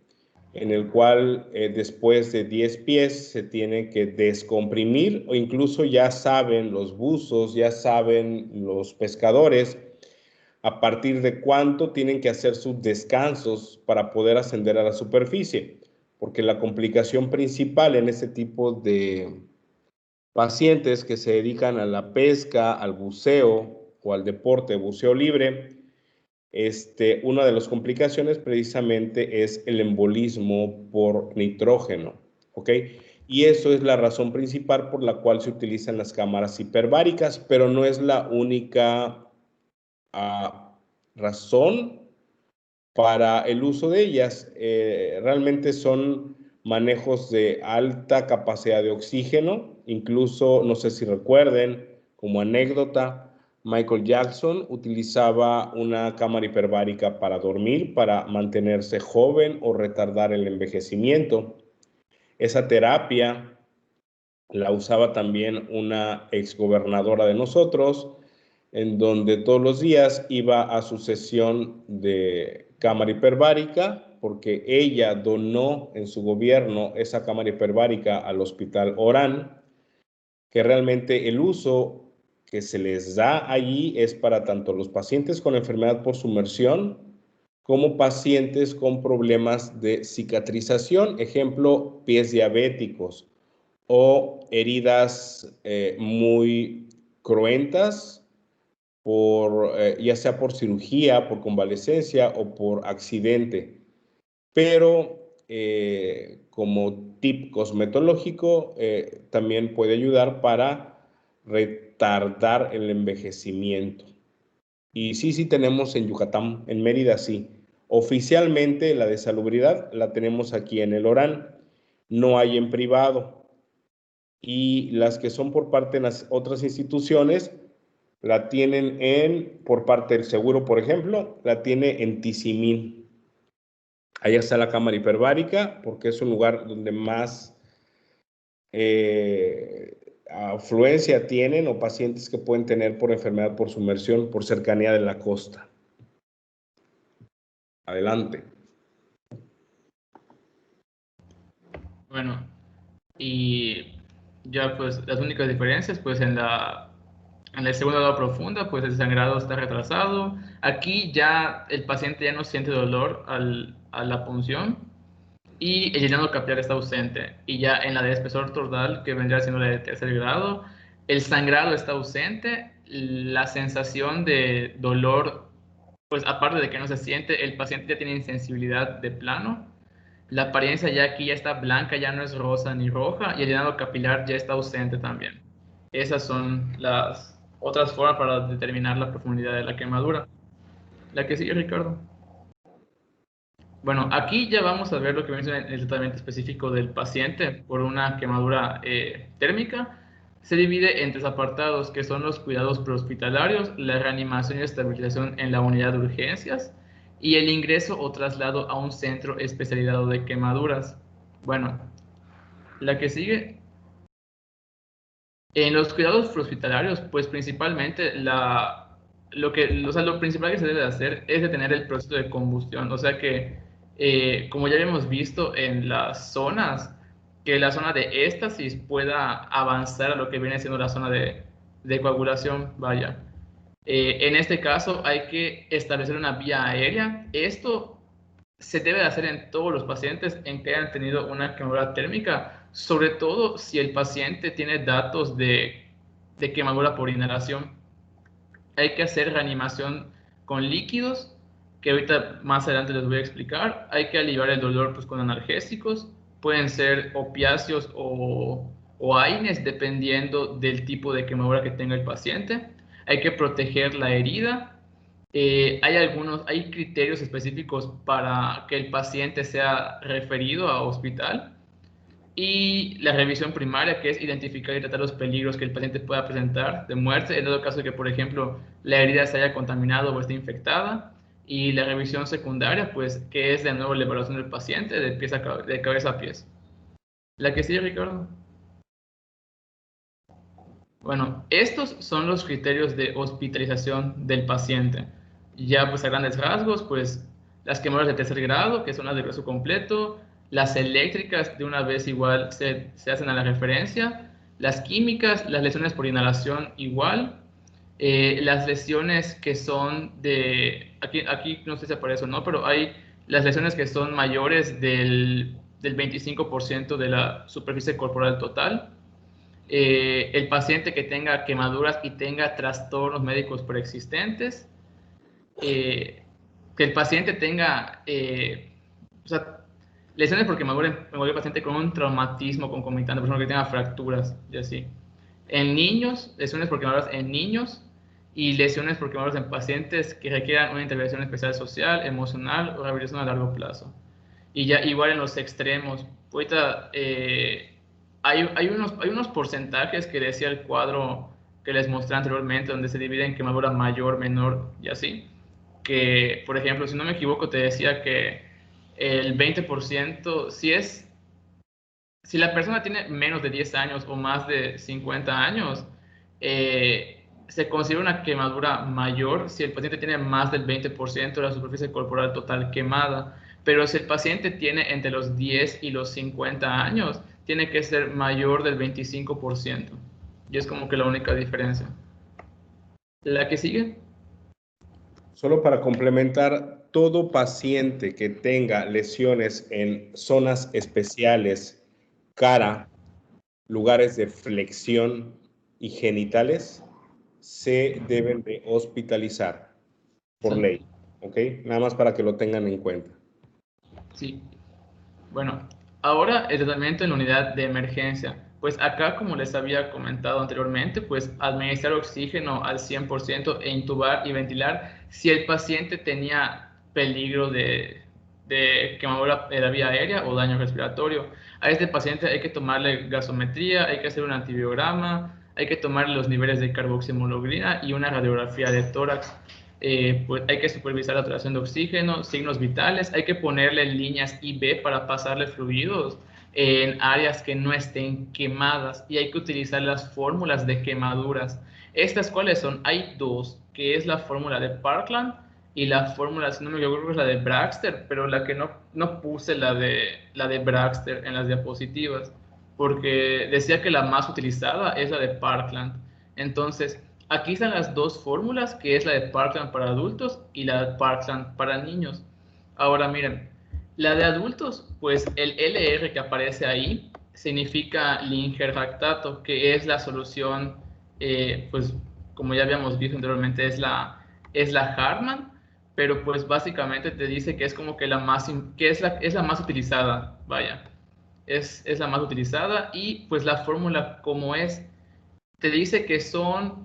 en el cual después de 10 pies se tiene que descomprimir, o incluso ya saben los buzos, ya saben los pescadores a partir de cuánto tienen que hacer sus descansos para poder ascender a la superficie, porque la complicación principal en este tipo de pacientes que se dedican a la pesca, al buceo o al deporte, buceo libre, una de las complicaciones precisamente es el embolismo por nitrógeno, ¿ok? Y eso es la razón principal por la cual se utilizan las cámaras hiperbáricas, pero no es la única razón para el uso de ellas. Realmente son manejos de alta capacidad de oxígeno, incluso, no sé si recuerden, como anécdota, Michael Jackson utilizaba una cámara hiperbárica para dormir, para mantenerse joven o retardar el envejecimiento. Esa terapia la usaba también una exgobernadora de nosotros, en donde todos los días iba a su sesión de cámara hiperbárica, porque ella donó en su gobierno esa cámara hiperbárica al Hospital Orán, que realmente el uso que se les da allí es para tanto los pacientes con enfermedad por sumersión como pacientes con problemas de cicatrización, ejemplo, pies diabéticos o heridas muy cruentas, ya sea por cirugía, por convalecencia o por accidente. Pero como tip cosmetológico, también puede ayudar para retardar el envejecimiento. Y sí tenemos en Yucatán, en Mérida sí. Oficialmente la de salubridad la tenemos aquí en el Orán, no hay en privado. Y las que son por parte de las otras instituciones, la tienen por parte del seguro, por ejemplo, la tiene en Tizimín. Allá está la cámara hiperbárica, porque es un lugar donde más afluencia tienen o pacientes que pueden tener por enfermedad por sumersión, por cercanía de la costa. Adelante. Bueno, y ya pues las únicas diferencias, pues en la segunda grado profunda, pues el sangrado está retrasado. Aquí ya el paciente ya no siente dolor a la punción y el llenado capilar está ausente. Y ya en la de espesor total, que vendría siendo la de tercer grado, el sangrado está ausente, la sensación de dolor, pues aparte de que no se siente, el paciente ya tiene insensibilidad de plano. La apariencia ya aquí ya está blanca, ya no es rosa ni roja, y el llenado capilar ya está ausente también. Esas son las otras formas para determinar la profundidad de la quemadura. La que sigue, Ricardo. Bueno, aquí ya vamos a ver lo que viene en el tratamiento específico del paciente por una quemadura térmica. Se divide en tres apartados, que son los cuidados prehospitalarios, la reanimación y estabilización en la unidad de urgencias y el ingreso o traslado a un centro especializado de quemaduras. Bueno, la que sigue. En los cuidados prehospitalarios, pues principalmente lo principal que se debe hacer es detener el proceso de combustión. O sea que, como ya hemos visto en las zonas, que la zona de éstasis pueda avanzar a lo que viene siendo la zona de coagulación, vaya. En este caso hay que establecer una vía aérea. Esto se debe hacer en todos los pacientes en que hayan tenido una quemadura térmica, sobre todo si el paciente tiene datos de quemadura por inhalación. Hay que hacer reanimación con líquidos, que ahorita más adelante les voy a explicar. Hay que aliviar el dolor pues, con analgésicos. Pueden ser opiáceos o AINES, dependiendo del tipo de quemadura que tenga el paciente. Hay que proteger la herida. Hay criterios específicos para que el paciente sea referido a hospital, y la revisión primaria, que es identificar y tratar los peligros que el paciente pueda presentar de muerte, en todo caso de que, por ejemplo, la herida se haya contaminado o esté infectada, y la revisión secundaria, pues, que es de nuevo la evaluación del paciente de cabeza a pies. La que sigue, Ricardo. Bueno, estos son los criterios de hospitalización del paciente. Ya pues a grandes rasgos, pues las quemaduras de tercer grado, que son las de brazo completo, las eléctricas de una vez igual se hacen a la referencia, las químicas, las lesiones por inhalación igual, las lesiones que son aquí no sé si aparece o no, pero hay las lesiones que son mayores del 25% de la superficie corporal total. el paciente que tenga quemaduras y tenga trastornos médicos preexistentes, que el paciente tenga o sea, lesiones por quemadura en el paciente con un traumatismo concomitante, por ejemplo, que tenga fracturas y así. En niños, lesiones por quemaduras en niños y lesiones por quemaduras en pacientes que requieran una intervención especial social, emocional o rehabilitación a largo plazo. Y ya igual en los extremos, ahorita hay unos porcentajes que decía el cuadro que les mostré anteriormente, donde se divide en quemadura mayor, menor y así. Que, por ejemplo, si no me equivoco, te decía que el 20%, si la persona tiene menos de 10 años o más de 50 años, se considera una quemadura mayor si el paciente tiene más del 20% de la superficie corporal total quemada. Pero si el paciente tiene entre los 10 y los 50 años, tiene que ser mayor del 25%. Y es como que la única diferencia. ¿La que sigue? Solo para complementar, todo paciente que tenga lesiones en zonas especiales, cara, lugares de flexión y genitales, se deben de hospitalizar por ley, ¿ok? Nada más para que lo tengan en cuenta. Sí. Bueno, ahora el tratamiento en la unidad de emergencia. Pues acá, como les había comentado anteriormente, pues administrar oxígeno al 100% e intubar y ventilar si el paciente tenía peligro de quemadura de la vía aérea o daño respiratorio. A este paciente hay que tomarle gasometría, hay que hacer un antibiograma, hay que tomarle los niveles de carboxiemoglobina y una radiografía de tórax. Pues hay que supervisar la saturación de oxígeno, signos vitales, hay que ponerle líneas IV para pasarle fluidos en áreas que no estén quemadas y hay que utilizar las fórmulas de quemaduras. ¿Estas cuáles son? Hay dos, que es la fórmula de Parkland y la fórmula, si no me equivoco, es la de Braxter, pero la que no puse la de Braxter en las diapositivas, porque decía que la más utilizada es la de Parkland. Entonces, aquí están las dos fórmulas, que es la de Parkland para adultos y la de Parkland para niños. Ahora miren, la de adultos, pues el LR que aparece ahí significa lingerlactato, que es la solución, pues como ya habíamos visto anteriormente, es la Hartmann, pero pues básicamente te dice que es como que es la más utilizada, vaya, es la más utilizada y pues la fórmula como es, te dice que son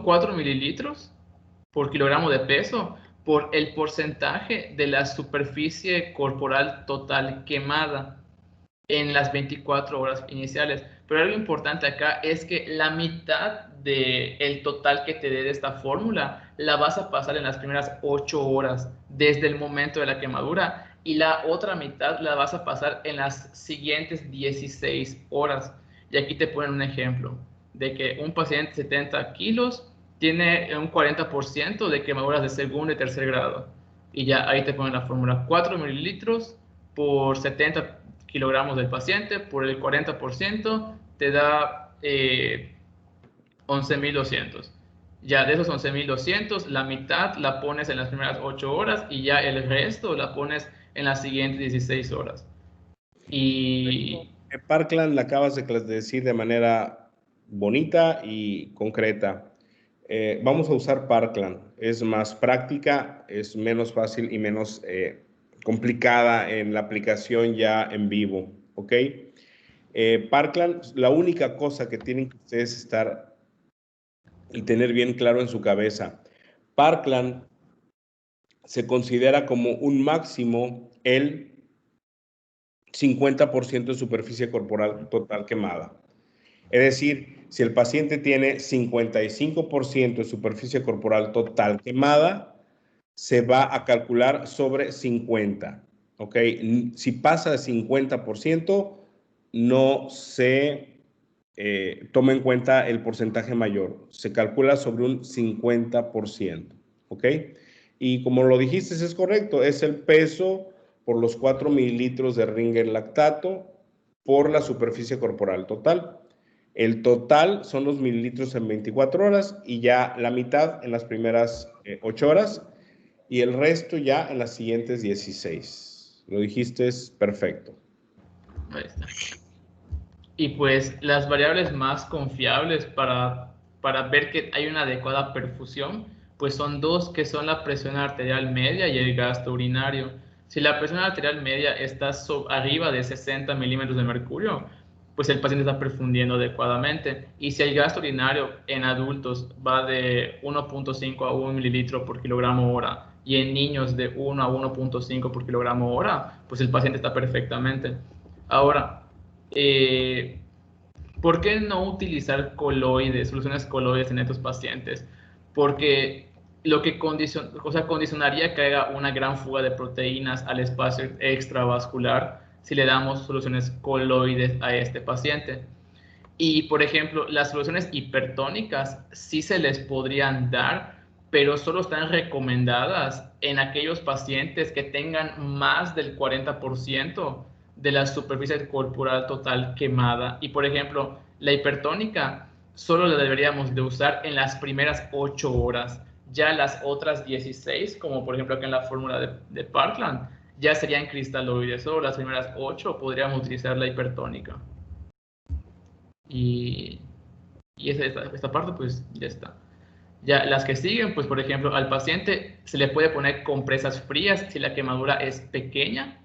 4 mililitros por kilogramo de peso por el porcentaje de la superficie corporal total quemada en las 24 horas iniciales. Pero algo importante acá es que la mitad del total que te dé de esta fórmula la vas a pasar en las primeras 8 horas desde el momento de la quemadura y la otra mitad la vas a pasar en las siguientes 16 horas. Y aquí te ponen un ejemplo de que un paciente de 70 kilos tiene un 40% de quemaduras de segundo y tercer grado. Y ya ahí te ponen la fórmula: 4 mililitros por 70 kilogramos del paciente, por el 40% te da 11.200. Ya de esos 11.200, la mitad la pones en las primeras 8 horas y ya el resto la pones en las siguientes 16 horas. Y Parkland la acabas de decir de manera bonita y concreta. Vamos a usar Parkland. Es más práctica, es menos fácil y menos complicada en la aplicación ya en vivo, ¿ok? Parkland, la única cosa que tienen que ustedes estar y tener bien claro en su cabeza, Parkland se considera como un máximo el 50% de superficie corporal total quemada. Es decir, si el paciente tiene 55% de superficie corporal total quemada, se va a calcular sobre 50, ¿ok? Si pasa de 50%, no se toma en cuenta el porcentaje mayor. Se calcula sobre un 50%, ¿ok? Y como lo dijiste, es correcto, es el peso por los 4 mililitros de Ringer lactato por la superficie corporal total. El total son los mililitros en 24 horas y ya la mitad en las primeras 8 horas y el resto ya en las siguientes 16. Lo dijiste, es perfecto. Ahí está. Y pues las variables más confiables para ver que hay una adecuada perfusión, pues son dos, que son la presión arterial media y el gasto urinario. Si la presión arterial media está arriba de 60 milímetros de mercurio, pues el paciente está perfundiendo adecuadamente. Y si el gasto urinario en adultos va de 1.5 a 1 mililitro por kilogramo hora y en niños de 1 a 1.5 por kilogramo hora, pues el paciente está perfectamente. Ahora, ¿por qué no utilizar coloides, soluciones coloides en estos pacientes? Porque lo que condicionaría que haya una gran fuga de proteínas al espacio extravascular si le damos soluciones coloides a este paciente. Y, por ejemplo, las soluciones hipertónicas sí se les podrían dar, pero solo están recomendadas en aquellos pacientes que tengan más del 40% de la superficie corporal total quemada. Y, por ejemplo, la hipertónica solo la deberíamos de usar en las primeras 8 horas. Ya las otras 16, como por ejemplo aquí en la fórmula de Parkland, ya serían cristaloides. Solo las primeras 8 podríamos utilizar la hipertónica. Y esta parte pues ya está. Ya las que siguen, pues por ejemplo, al paciente se le puede poner compresas frías si la quemadura es pequeña,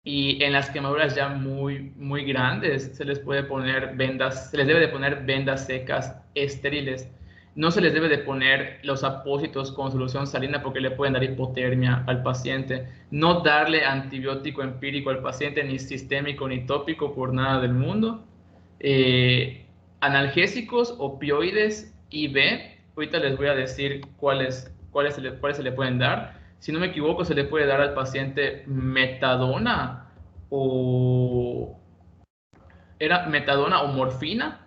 y en las quemaduras ya muy grandes se les puede poner vendas, se les debe de poner vendas secas estériles. No se les debe de poner los apósitos con solución salina porque le pueden dar hipotermia al paciente. No darle antibiótico empírico al paciente, ni sistémico ni tópico, por nada del mundo. Analgésicos, opioides, IV. Ahorita les voy a decir cuáles se le pueden dar. Si no me equivoco, se le puede dar al paciente metadona o morfina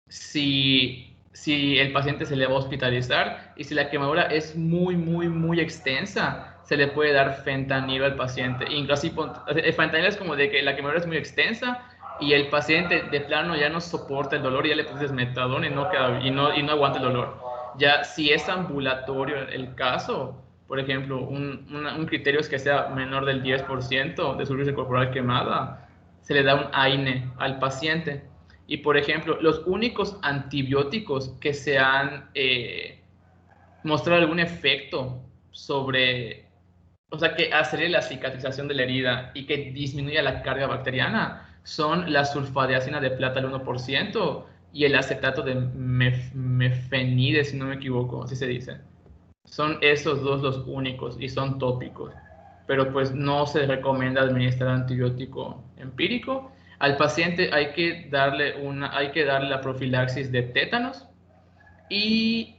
si el paciente se le va a hospitalizar, y si la quemadura es muy extensa, se le puede dar fentanilo al paciente. Incluso el fentanilo es como de que la quemadura es muy extensa y el paciente de plano ya no soporta el dolor y ya le pones metadona y no aguanta el dolor. Ya si es ambulatorio el caso, por ejemplo, un criterio es que sea menor del 10% de superficie corporal quemada, se le da un AINE al paciente. Y, por ejemplo, los únicos antibióticos que se han mostrado algún efecto sobre, o sea, que acelere la cicatrización de la herida y que disminuya la carga bacteriana, son la sulfadiazina de plata al 1% y el acetato de mefenide, si no me equivoco, así se dice. Son esos dos los únicos y son tópicos. Pero pues no se recomienda administrar antibiótico empírico. Al paciente hay que darle la profilaxis de tétanos y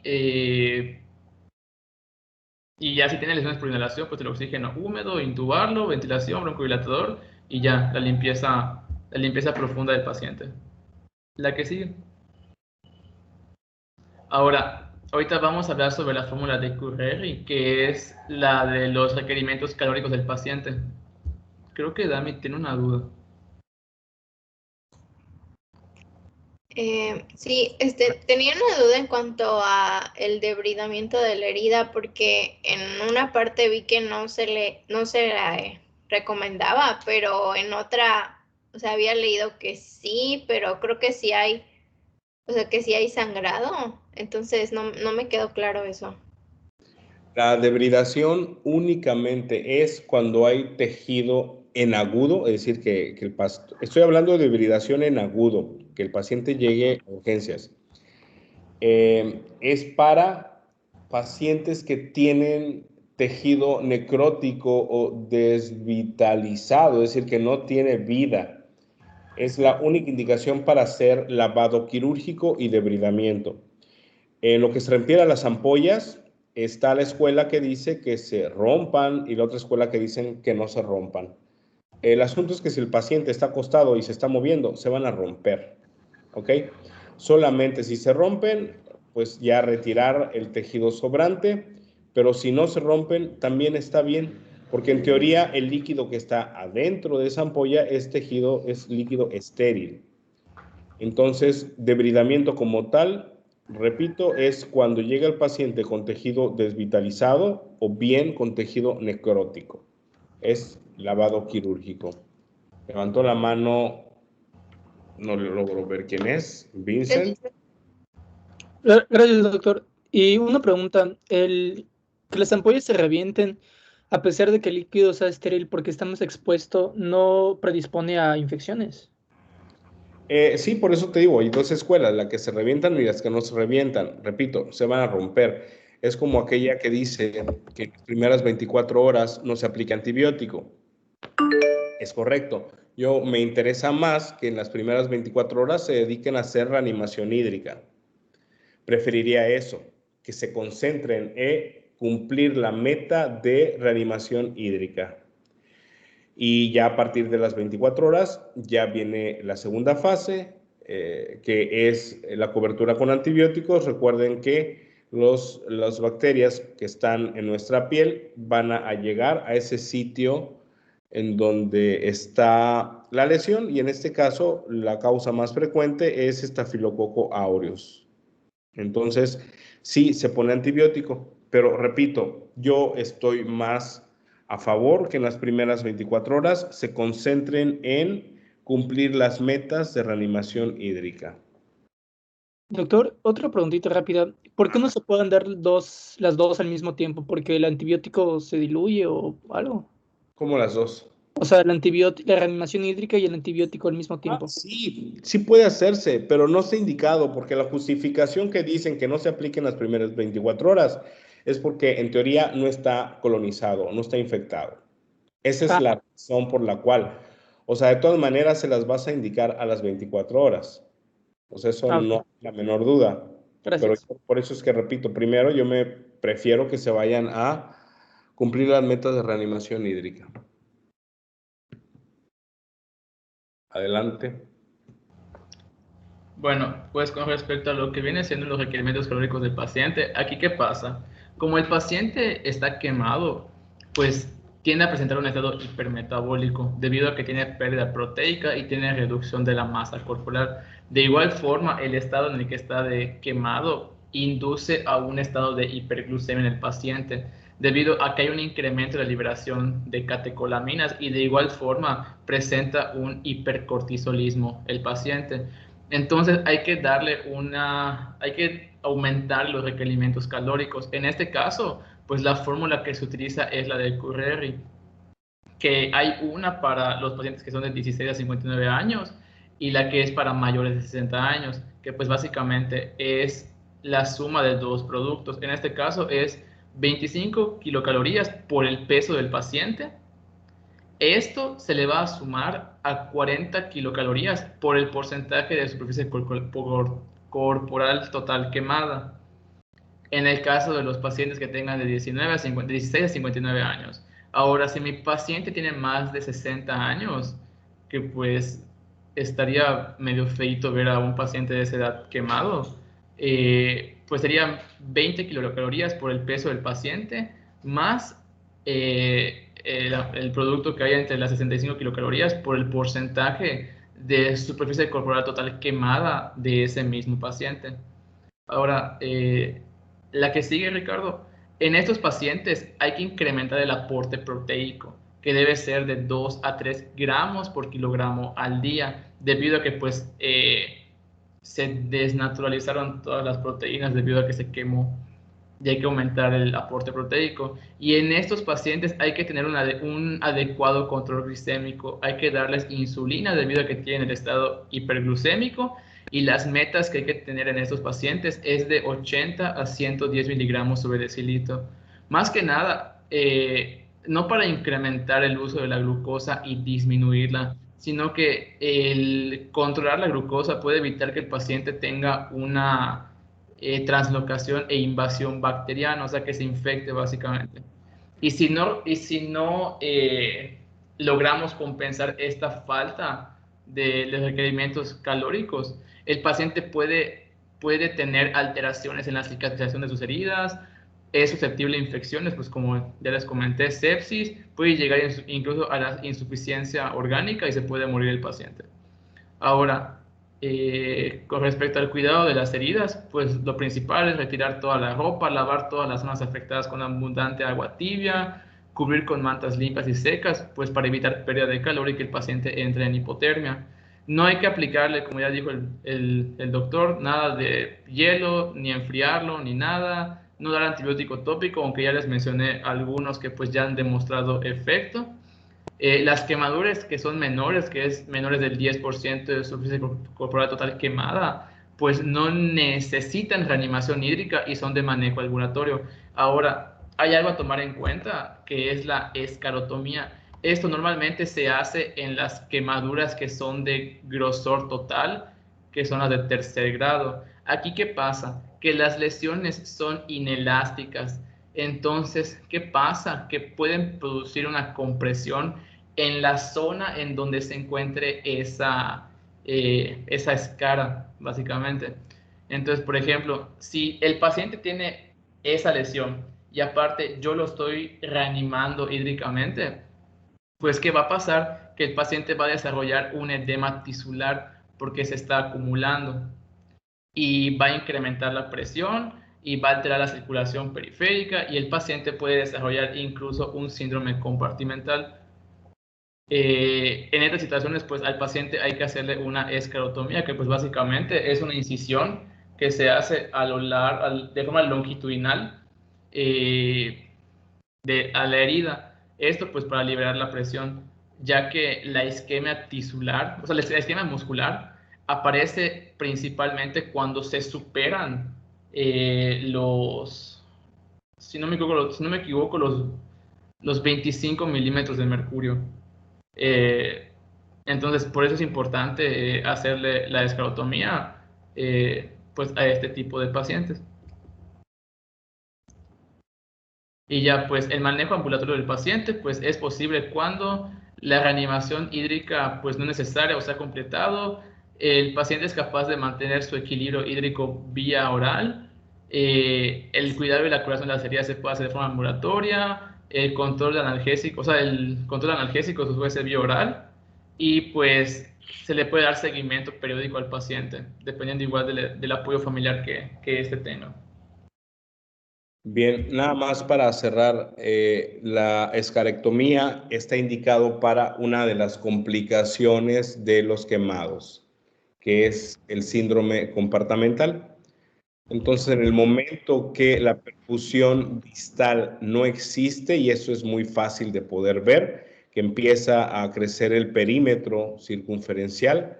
ya si tiene lesiones por inhalación, pues el oxígeno húmedo, intubarlo, ventilación, broncodilatador y ya la limpieza profunda del paciente. La que sigue. Ahora, ahorita vamos a hablar sobre la fórmula de Curreri, que es la de los requerimientos calóricos del paciente. Creo que Dami tiene una duda. Sí, tenía una duda en cuanto a el debridamiento de la herida, porque en una parte vi que no se la recomendaba, pero en otra, o sea, había leído que sí, pero creo que sí hay, o sea, que sí hay sangrado. Entonces no me quedó claro eso. La debridación únicamente es cuando hay tejido en agudo, es decir, que el paciente, estoy hablando de debridación en agudo, que el paciente llegue a urgencias. Es para pacientes que tienen tejido necrótico o desvitalizado, es decir, que no tiene vida. Es la única indicación para hacer lavado quirúrgico y debridamiento. En lo que se refiere a las ampollas, está la escuela que dice que se rompan y la otra escuela que dicen que no se rompan. El asunto es que si el paciente está acostado y se está moviendo, se van a romper, ¿ok? Solamente si se rompen, pues ya retirar el tejido sobrante, pero si no se rompen, también está bien, porque en teoría el líquido que está adentro de esa ampolla es líquido estéril. Entonces, debridamiento como tal, repito, es cuando llega el paciente con tejido desvitalizado o bien con tejido necrótico. Es lavado quirúrgico. Levantó la mano No logro ver quién es. Vincent. Gracias, doctor. Y una pregunta, que las ampollas se revienten a pesar de que el líquido sea estéril porque estamos expuestos, ¿no predispone a infecciones? Sí, por eso te digo, hay dos escuelas, las que se revientan y las que no se revientan. Repito, se van a romper. Es como aquella que dice que en las primeras 24 horas no se aplica antibiótico. Es correcto. Me interesa más que en las primeras 24 horas se dediquen a hacer reanimación hídrica. Preferiría eso, que se concentren en cumplir la meta de reanimación hídrica. Y ya a partir de las 24 horas ya viene la segunda fase, que es la cobertura con antibióticos. Recuerden que las bacterias que están en nuestra piel van a llegar a ese sitio en donde está la lesión, y en este caso la causa más frecuente es Staphylococcus aureus. Entonces, sí, se pone antibiótico, pero repito, yo estoy más a favor que en las primeras 24 horas se concentren en cumplir las metas de reanimación hídrica. Doctor, otra preguntita rápida. ¿Por qué no se pueden dar las dos al mismo tiempo? ¿Porque el antibiótico se diluye o algo? ¿Cómo las dos? O sea, la reanimación hídrica y el antibiótico al mismo tiempo. Sí, sí puede hacerse, pero no está indicado, porque la justificación que dicen que no se apliquen las primeras 24 horas es porque en teoría no está colonizado, no está infectado. Esa es la razón por la cual, o sea, de todas maneras se las vas a indicar a las 24 horas. O sea, eso no es la menor duda. Gracias. Pero por eso es que repito, primero yo me prefiero que se vayan a cumplir las metas de reanimación hídrica. Adelante. Bueno, pues con respecto a lo que viene siendo los requerimientos calóricos del paciente, aquí ¿qué pasa? Como el paciente está quemado, pues tiende a presentar un estado hipermetabólico debido a que tiene pérdida proteica y tiene reducción de la masa corporal. De igual forma, el estado en el que está de quemado induce a un estado de hiperglucemia en el paciente, debido a que hay un incremento de la liberación de catecolaminas, y de igual forma presenta un hipercortisolismo el paciente. Entonces hay que aumentar los requerimientos calóricos. En este caso, pues la fórmula que se utiliza es la del Curreri, que hay una para los pacientes que son de 16 a 59 años y la que es para mayores de 60 años, que pues básicamente es la suma de dos productos. En este caso es 25 kilocalorías por el peso del paciente. Esto se le va a sumar a 40 kilocalorías por el porcentaje de superficie corporal total quemada, en el caso de los pacientes que tengan de 16 a 59 años. Ahora, si mi paciente tiene más de 60 años, que pues estaría medio feito ver a un paciente de esa edad quemado, pues serían 20 kilocalorías por el peso del paciente, más el producto que hay entre las 65 kilocalorías por el porcentaje de superficie corporal total quemada de ese mismo paciente. Ahora, la que sigue, Ricardo, en estos pacientes hay que incrementar el aporte proteico, que debe ser de 2 a 3 gramos por kilogramo al día, debido a que pues se desnaturalizaron todas las proteínas debido a que se quemó, y hay que aumentar el aporte proteico. Y en estos pacientes hay que tener un adecuado control glicémico, hay que darles insulina debido a que tienen el estado hiperglucémico, y las metas que hay que tener en estos pacientes es de 80 a 110 miligramos sobre decilitro. Más que nada, no para incrementar el uso de la glucosa y disminuirla, sino que el controlar la glucosa puede evitar que el paciente tenga una translocación e invasión bacteriana, o sea, que se infecte básicamente. Y si no logramos compensar esta falta de los requerimientos calóricos, el paciente puede tener alteraciones en la cicatrización de sus heridas, es susceptible a infecciones, pues como ya les comenté, sepsis, puede llegar incluso a la insuficiencia orgánica y se puede morir el paciente. Ahora, con respecto al cuidado de las heridas, pues lo principal es retirar toda la ropa, lavar todas las zonas afectadas con abundante agua tibia, cubrir con mantas limpias y secas, pues para evitar pérdida de calor y que el paciente entre en hipotermia. No hay que aplicarle, como ya dijo el doctor, nada de hielo, ni enfriarlo, ni nada. No dar antibiótico tópico, aunque ya les mencioné algunos que pues ya han demostrado efecto. Las quemaduras que son menores, que es menores del 10% de superficie corporal total quemada, pues no necesitan reanimación hídrica y son de manejo ambulatorio. Ahora, hay algo a tomar en cuenta, que es la escarotomía. Esto normalmente se hace en las quemaduras que son de grosor total, que son las de tercer grado. Aquí, ¿qué pasa? Que las lesiones son inelásticas. Entonces, ¿qué pasa? Que pueden producir una compresión en la zona en donde se encuentre esa escara, básicamente. Entonces, por ejemplo, si el paciente tiene esa lesión y aparte yo lo estoy reanimando hídricamente, pues ¿qué va a pasar? Que el paciente va a desarrollar un edema tisular porque se está acumulando y va a incrementar la presión y va a alterar la circulación periférica y el paciente puede desarrollar incluso un síndrome compartimental. En estas situaciones, pues al paciente hay que hacerle una esclerotomía, que pues básicamente es una incisión que se hace a lo largo, de forma longitudinal a la herida. Esto pues para liberar la presión, ya que la isquemia tisular, o sea, la isquemia muscular aparece principalmente cuando se superan si no me equivoco, los 25 milímetros de mercurio. Entonces, por eso es importante hacerle la esclerotomía pues a este tipo de pacientes. Y ya, pues, el manejo ambulatorio del paciente, pues, es posible cuando la reanimación hídrica, pues, no es necesaria o se ha completado, el paciente es capaz de mantener su equilibrio hídrico vía oral, el cuidado y la curación de las heridas se puede hacer de forma ambulatoria, el control de analgésico, o sea, el control analgésico se puede hacer vía oral, y pues se le puede dar seguimiento periódico al paciente, dependiendo igual del apoyo familiar que éste tenga. Bien, nada más para cerrar, la escarectomía está indicado para una de las complicaciones de los quemados, que es el síndrome compartimental. Entonces, en el momento que la perfusión distal no existe, y eso es muy fácil de poder ver, que empieza a crecer el perímetro circunferencial,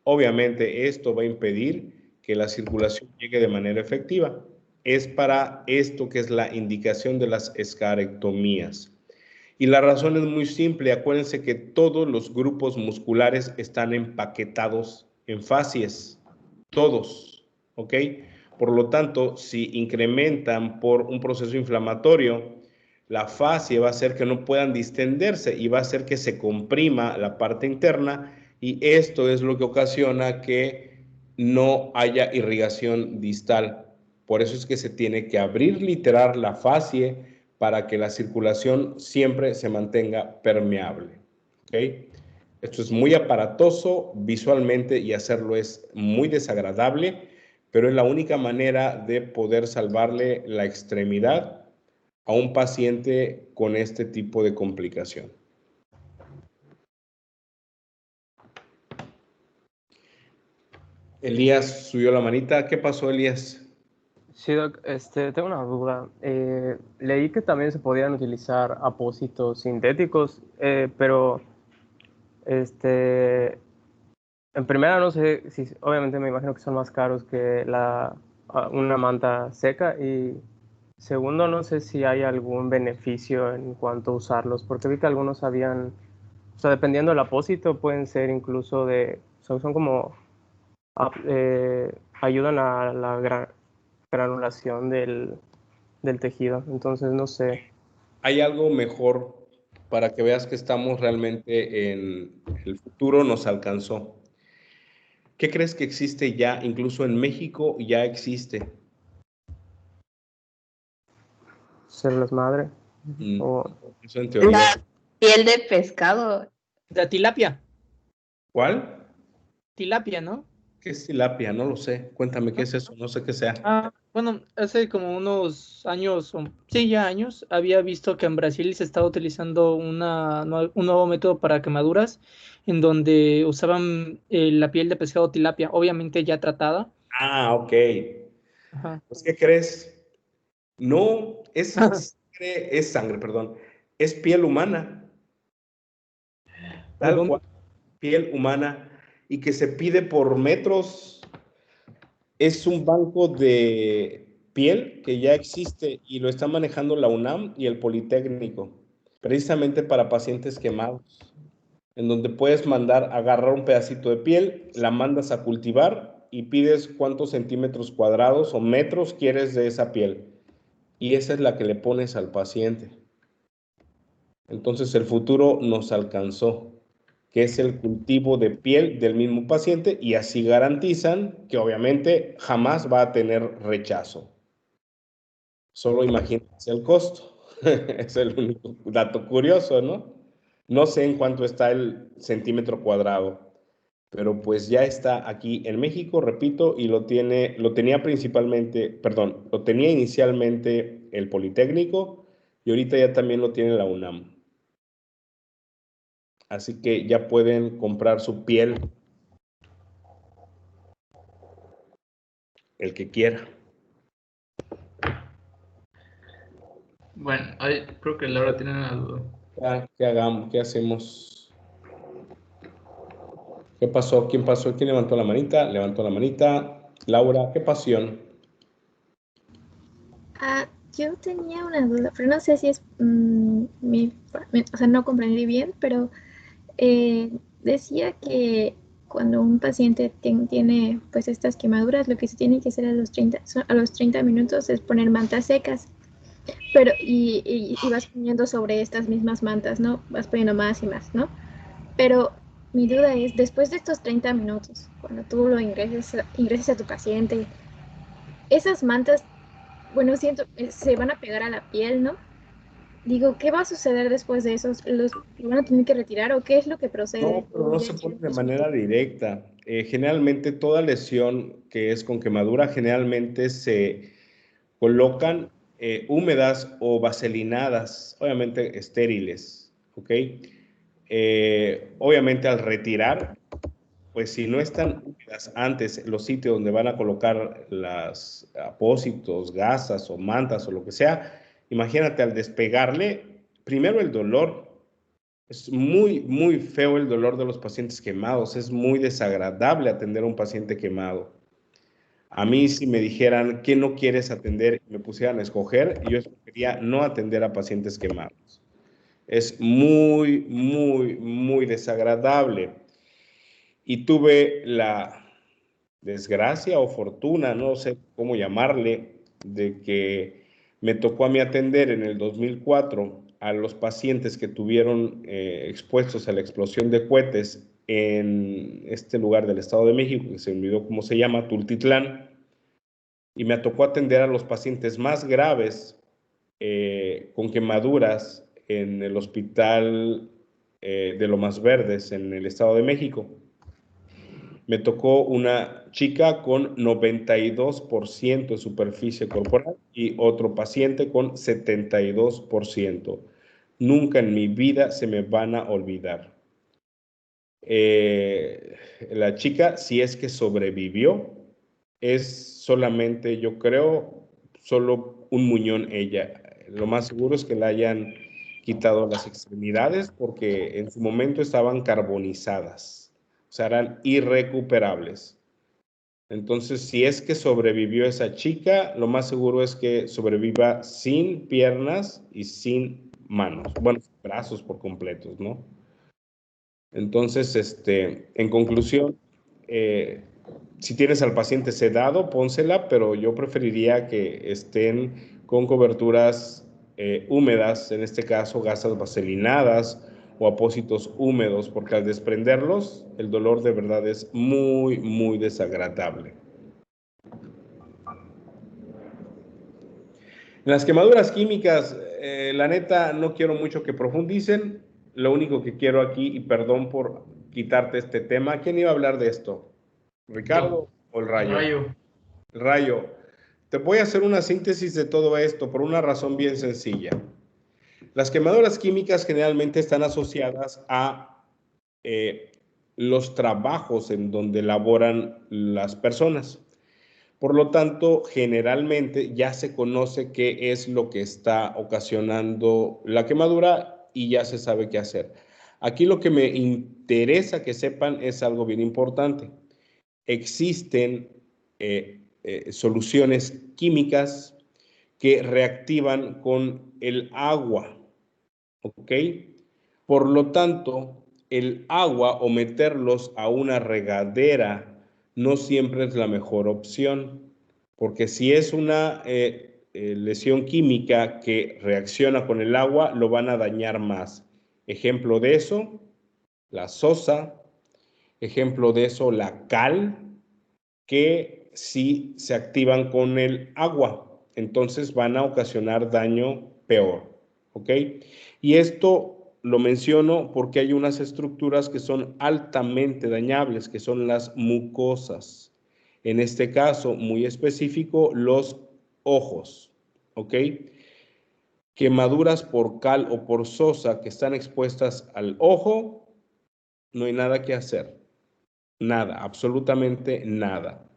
obviamente esto va a impedir que la circulación llegue de manera efectiva. Es para esto que es la indicación de las escarectomías. Y la razón es muy simple. Acuérdense que todos los grupos musculares están empaquetados en fascies. Todos, ¿ok? Por lo tanto, si incrementan por un proceso inflamatorio, la fascia va a hacer que no puedan distenderse y va a hacer que se comprima la parte interna, y esto es lo que ocasiona que no haya irrigación distal. Por eso es que se tiene que abrir literal la fascia para que la circulación siempre se mantenga permeable. ¿Okay? Esto es muy aparatoso visualmente y hacerlo es muy desagradable, pero es la única manera de poder salvarle la extremidad a un paciente con este tipo de complicación. Elías subió la manita. ¿Qué pasó, Elías? Sí, Doc, tengo una duda. Leí que también se podían utilizar apósitos sintéticos, pero en primera no sé si, obviamente me imagino que son más caros que una manta seca, y segundo no sé si hay algún beneficio en cuanto a usarlos, porque vi que algunos habían, o sea, dependiendo del apósito pueden ser incluso son como, ayudan a la granulación del tejido, entonces no sé. Hay algo mejor para que veas que estamos realmente en el futuro, nos alcanzó. ¿Qué crees que existe ya? Incluso en México ya existe. ¿Células madre? Eso en teoría. La piel de pescado. La tilapia. ¿Cuál? Tilapia, ¿no? ¿Qué es tilapia? No lo sé. Cuéntame qué es eso. No sé qué sea. Bueno, hace como unos años, sí, ya años, había visto que en Brasil se estaba utilizando un nuevo método para quemaduras, en donde usaban la piel de pescado tilapia, obviamente ya tratada. Ok. Ajá. Pues, ¿qué crees? No, es sangre, perdón. Es piel humana. Tal cual, piel humana. Y que se pide por metros. Es un banco de piel que ya existe y lo está manejando la UNAM y el Politécnico, precisamente para pacientes quemados, en donde puedes agarrar un pedacito de piel, la mandas a cultivar y pides cuántos centímetros cuadrados o metros quieres de esa piel. Y esa es la que le pones al paciente. Entonces el futuro nos alcanzó, que es el cultivo de piel del mismo paciente, y así garantizan que obviamente jamás va a tener rechazo. Solo imagínense el costo. Es el único dato curioso, ¿no? No sé en cuánto está el centímetro cuadrado, pero pues ya está aquí en México, repito, y lo tenía inicialmente el Politécnico y ahorita ya también lo tiene la UNAM. Así que ya pueden comprar su piel el que quiera. Bueno, creo que Laura tiene una duda. ¿Qué hagamos? ¿Qué hacemos? ¿Qué pasó? ¿Quién pasó? ¿Quién levantó la manita? Levantó la manita. Laura, ¿qué pasión? Yo tenía una duda, pero no sé si es o sea, no comprendí bien, pero decía que cuando un paciente tiene pues estas quemaduras, lo que se tiene que hacer a los 30 minutos es poner mantas secas, pero y vas poniendo sobre estas mismas mantas, ¿no? Vas poniendo más y más, ¿no? Pero mi duda es, después de estos 30 minutos, cuando tú lo ingreses a tu paciente, esas mantas, bueno, siento, se van a pegar a la piel, ¿no? Digo, ¿qué va a suceder después de esos? ¿Los van a tener que retirar o qué es lo que procede? No, pero no se pone de manera directa. Generalmente toda lesión que es con quemadura, generalmente se colocan húmedas o vaselinadas, obviamente estériles, ¿ok? Obviamente al retirar, pues si no están húmedas antes los sitios donde van a colocar las apósitos, gasas o mantas o lo que sea, imagínate al despegarle, primero el dolor. Es muy, muy feo el dolor de los pacientes quemados. Es muy desagradable atender a un paciente quemado. A mí, si me dijeran ¿qué no quieres atender? Y me pusieran a escoger, yo escogería no atender a pacientes quemados. Es muy, muy, muy desagradable. Y tuve la desgracia o fortuna, no sé cómo llamarle, de que me tocó a mí atender en el 2004 a los pacientes que tuvieron expuestos a la explosión de cohetes en este lugar del Estado de México, que se me olvidó cómo se llama, Tultitlán, y me tocó atender a los pacientes más graves con quemaduras en el hospital de Lomas Verdes, en el Estado de México. Me tocó una chica con 92% de superficie corporal y otro paciente con 72%. Nunca en mi vida se me van a olvidar. La chica, si es que sobrevivió, es solamente, yo creo, solo un muñón ella. Lo más seguro es que le hayan quitado las extremidades porque en su momento estaban carbonizadas. O sea, eran irrecuperables. Entonces, si es que sobrevivió esa chica, lo más seguro es que sobreviva sin piernas y sin manos. Bueno, brazos por completos, ¿no? Entonces, en conclusión, si tienes al paciente sedado, pónsela, pero yo preferiría que estén con coberturas húmedas, en este caso gasas vaselinadas o apósitos húmedos, porque al desprenderlos, el dolor de verdad es muy, muy desagradable. En las quemaduras químicas, la neta, no quiero mucho que profundicen. Lo único que quiero aquí, y perdón por quitarte este tema, ¿quién iba a hablar de esto? ¿Ricardo o el rayo? Rayo. El rayo. Te voy a hacer una síntesis de todo esto por una razón bien sencilla. Las quemaduras químicas generalmente están asociadas a los trabajos en donde laboran las personas. Por lo tanto, generalmente ya se conoce qué es lo que está ocasionando la quemadura y ya se sabe qué hacer. Aquí lo que me interesa que sepan es algo bien importante. Existen soluciones químicas que reactivan con el agua, ¿ok? Por lo tanto, el agua o meterlos a una regadera no siempre es la mejor opción, porque si es una lesión química que reacciona con el agua, lo van a dañar más. Ejemplo de eso, la sosa. Ejemplo de eso, la cal, que sí se activan con el agua, entonces van a ocasionar daño peor, ¿ok? Y esto lo menciono porque hay unas estructuras que son altamente dañables, que son las mucosas. En este caso, muy específico, los ojos, ¿ok? Quemaduras por cal o por sosa que están expuestas al ojo, no hay nada que hacer. Nada, absolutamente nada.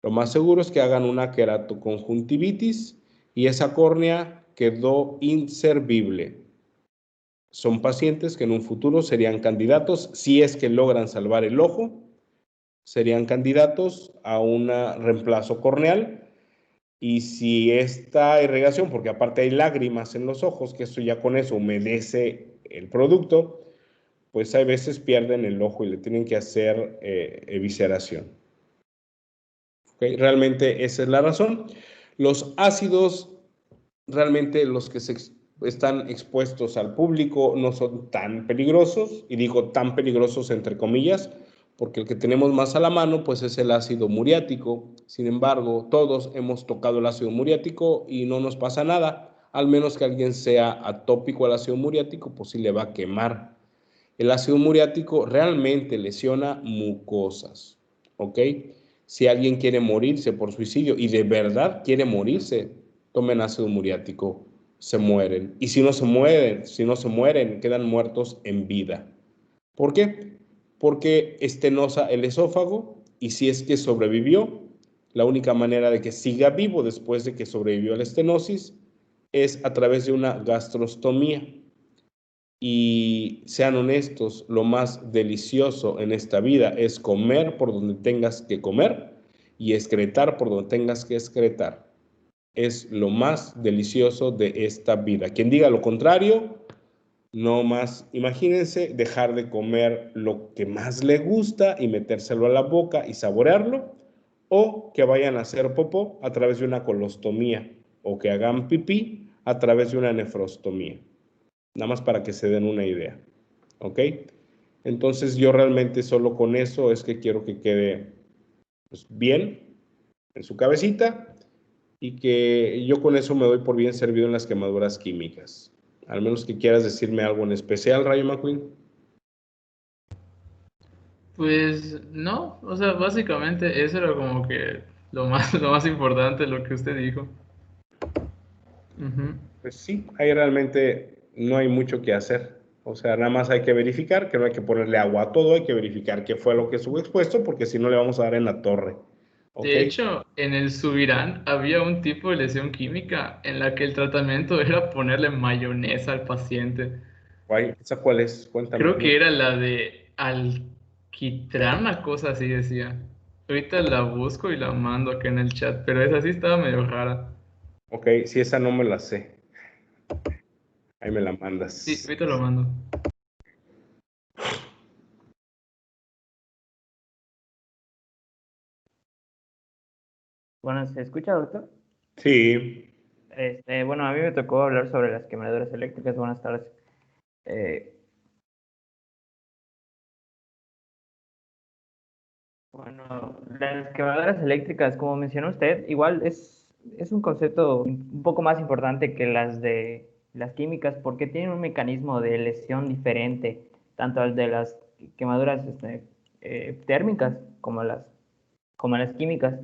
Lo más seguro es que hagan una queratoconjuntivitis y esa córnea quedó inservible. Son pacientes que en un futuro serían candidatos, si es que logran salvar el ojo, serían candidatos a un reemplazo corneal. Y si esta irrigación, porque aparte hay lágrimas en los ojos, que eso ya con eso humedece el producto, pues hay veces pierden el ojo y le tienen que hacer evisceración. ¿Okay? Realmente esa es la razón. Los ácidos, realmente los que están expuestos al público no son tan peligrosos, y digo tan peligrosos entre comillas, porque el que tenemos más a la mano pues es el ácido muriático. Sin embargo, todos hemos tocado el ácido muriático y no nos pasa nada, al menos que alguien sea atópico al ácido muriático, pues sí le va a quemar. El ácido muriático realmente lesiona mucosas, ¿ok? Si alguien quiere morirse por suicidio y de verdad quiere morirse, tomen ácido muriático, se mueren. Y si no se mueren, quedan muertos en vida. ¿Por qué? Porque estenosa el esófago y si es que sobrevivió, la única manera de que siga vivo después de que sobrevivió a la estenosis es a través de una gastrostomía. Y sean honestos, lo más delicioso en esta vida es comer por donde tengas que comer y excretar por donde tengas que excretar. Es lo más delicioso de esta vida. Quien diga lo contrario, no más. Imagínense dejar de comer lo que más le gusta y metérselo a la boca y saborearlo, o que vayan a hacer popó a través de una colostomía, o que hagan pipí a través de una nefrostomía. Nada más para que se den una idea, ¿ok? Entonces yo realmente solo con eso es que quiero que quede pues, bien en su cabecita y que yo con eso me doy por bien servido en las quemaduras químicas. Al menos que quieras decirme algo en especial, Rayo McQueen. Pues no, o sea, básicamente eso era como que lo más importante, lo que usted dijo. Pues sí, ahí realmente no hay mucho que hacer. O sea, nada más hay que verificar que no hay que ponerle agua a todo, hay que verificar qué fue lo que estuvo expuesto, porque si no le vamos a dar en la torre. ¿Ok? De hecho, en el Subirán había un tipo de lesión química en la que el tratamiento era ponerle mayonesa al paciente. Guay, ¿esa cuál es? Cuéntame. Creo que era la de alquitrán, una cosa así decía. Ahorita la busco y la mando acá en el chat, pero esa sí estaba medio rara. Ok, si esa no me la sé. Ahí me la Sí, mandas. ahorita lo mando. Bueno, ¿se escucha, doctor? Sí. Bueno, a mí me tocó hablar sobre las quemaduras eléctricas. Buenas tardes. Bueno, las quemaduras eléctricas, como mencionó usted, igual es un concepto un poco más importante que las de las químicas porque tienen un mecanismo de lesión diferente, tanto al de las quemaduras térmicas como las como en las químicas.